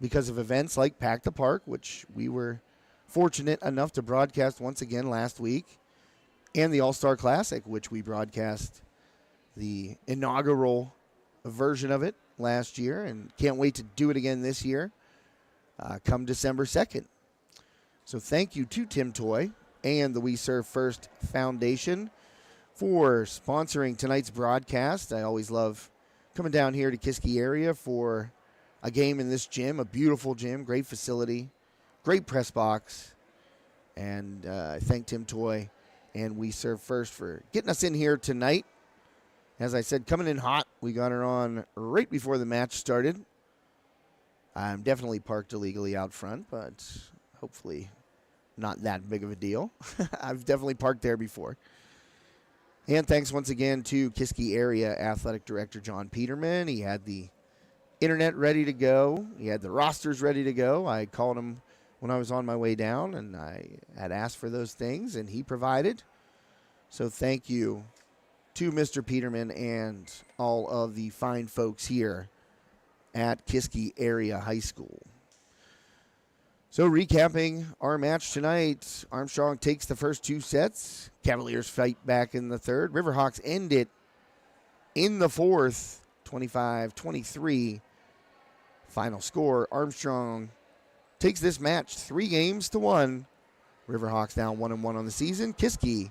Speaker 2: because of events like Pack the Park, which we were fortunate enough to broadcast once again last week, and the All-Star Classic, which we broadcast the inaugural version of it last year, and can't wait to do it again this year come December 2nd. So thank you to Tim Toy and the We Serve First Foundation for sponsoring tonight's broadcast. I always love coming down here to Kiski area for a game in this gym, a beautiful gym, great facility, great press box. And I thank Tim Toy and We Serve First for getting us in here tonight. As I said, coming in hot. We got her on right before the match started. I'm definitely parked illegally out front, but hopefully not that big of a deal. I've definitely parked there before. And thanks once again to Kiski Area Athletic Director John Peterman. He had the internet ready to go. He had the rosters ready to go. I called him when I was on my way down, and I had asked for those things, and he provided. So thank you to Mr. Peterman and all of the fine folks here at Kiski Area High School. So recapping our match tonight, Armstrong takes the first 2 sets. Cavaliers fight back in the third. Riverhawks end it in the fourth, 25-23. Final score, Armstrong takes this match 3-1. Riverhawks down 1-1 on the season. Kiski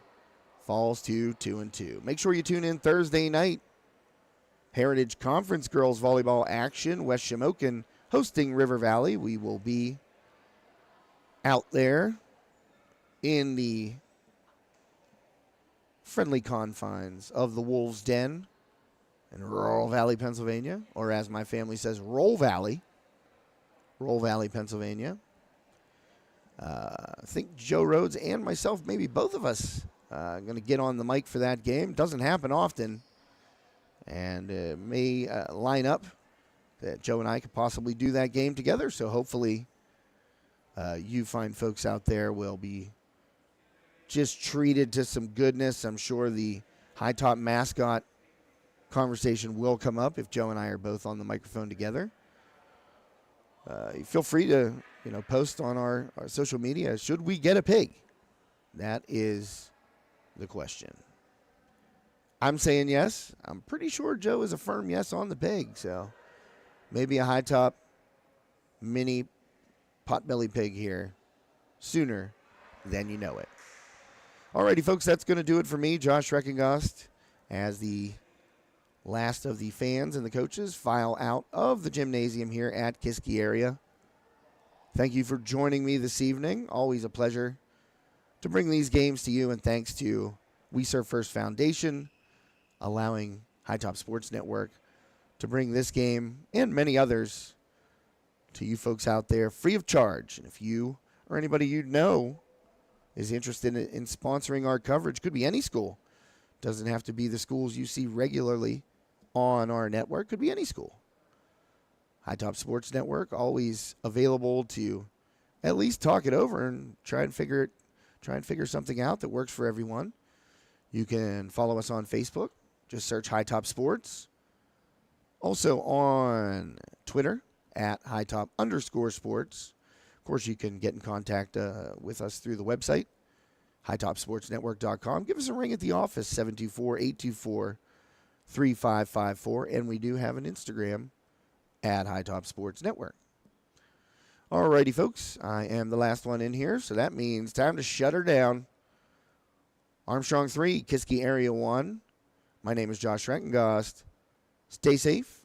Speaker 2: falls to 2-2. Make sure you tune in Thursday night. Heritage Conference Girls Volleyball action. West Shamokin hosting River Valley. We will be out there in the friendly confines of the Wolves' Den in Rural Valley, Pennsylvania, or as my family says, Roll Valley, Pennsylvania. I think Joe Rhodes and myself, maybe both of us, going to get on the mic for that game. Doesn't happen often, and may line up that Joe and I could possibly do that game together. So hopefully you fine folks out there will be just treated to some goodness. I'm sure the high top mascot conversation will come up if Joe and I are both on the microphone together. Feel free to post on our social media. Should we get a pig? That is the question. I'm saying yes. I'm pretty sure Joe is a firm yes on the pig. So maybe a high top mini potbelly pig here sooner than you know it. Alrighty, folks, that's going to do it for me, Josh Reckengast, as the last of the fans and the coaches file out of the gymnasium here at Kiski area. Thank you for joining me this evening. Always a pleasure to bring these games to you, and thanks to We Serve First Foundation, allowing High Top Sports Network to bring this game and many others to you folks out there free of charge. And if you or anybody you know is interested in sponsoring our coverage, could be any school. Doesn't have to be the schools you see regularly on our network. Could be any school. High Top Sports Network, always available to at least talk it over and try and figure something out that works for everyone. You can follow us on Facebook. Just search High Top Sports. Also on Twitter at hightop_sports. Of course, you can get in contact with us through the website, hightopsportsnetwork.com. Give us a ring at the office, 724-824-3554. And we do have an Instagram at High Top Sports Network. Alrighty, folks. I am the last one in here, so that means time to shut her down. Armstrong 3, Kiski Area 1. My name is Josh Reckengast. Stay safe,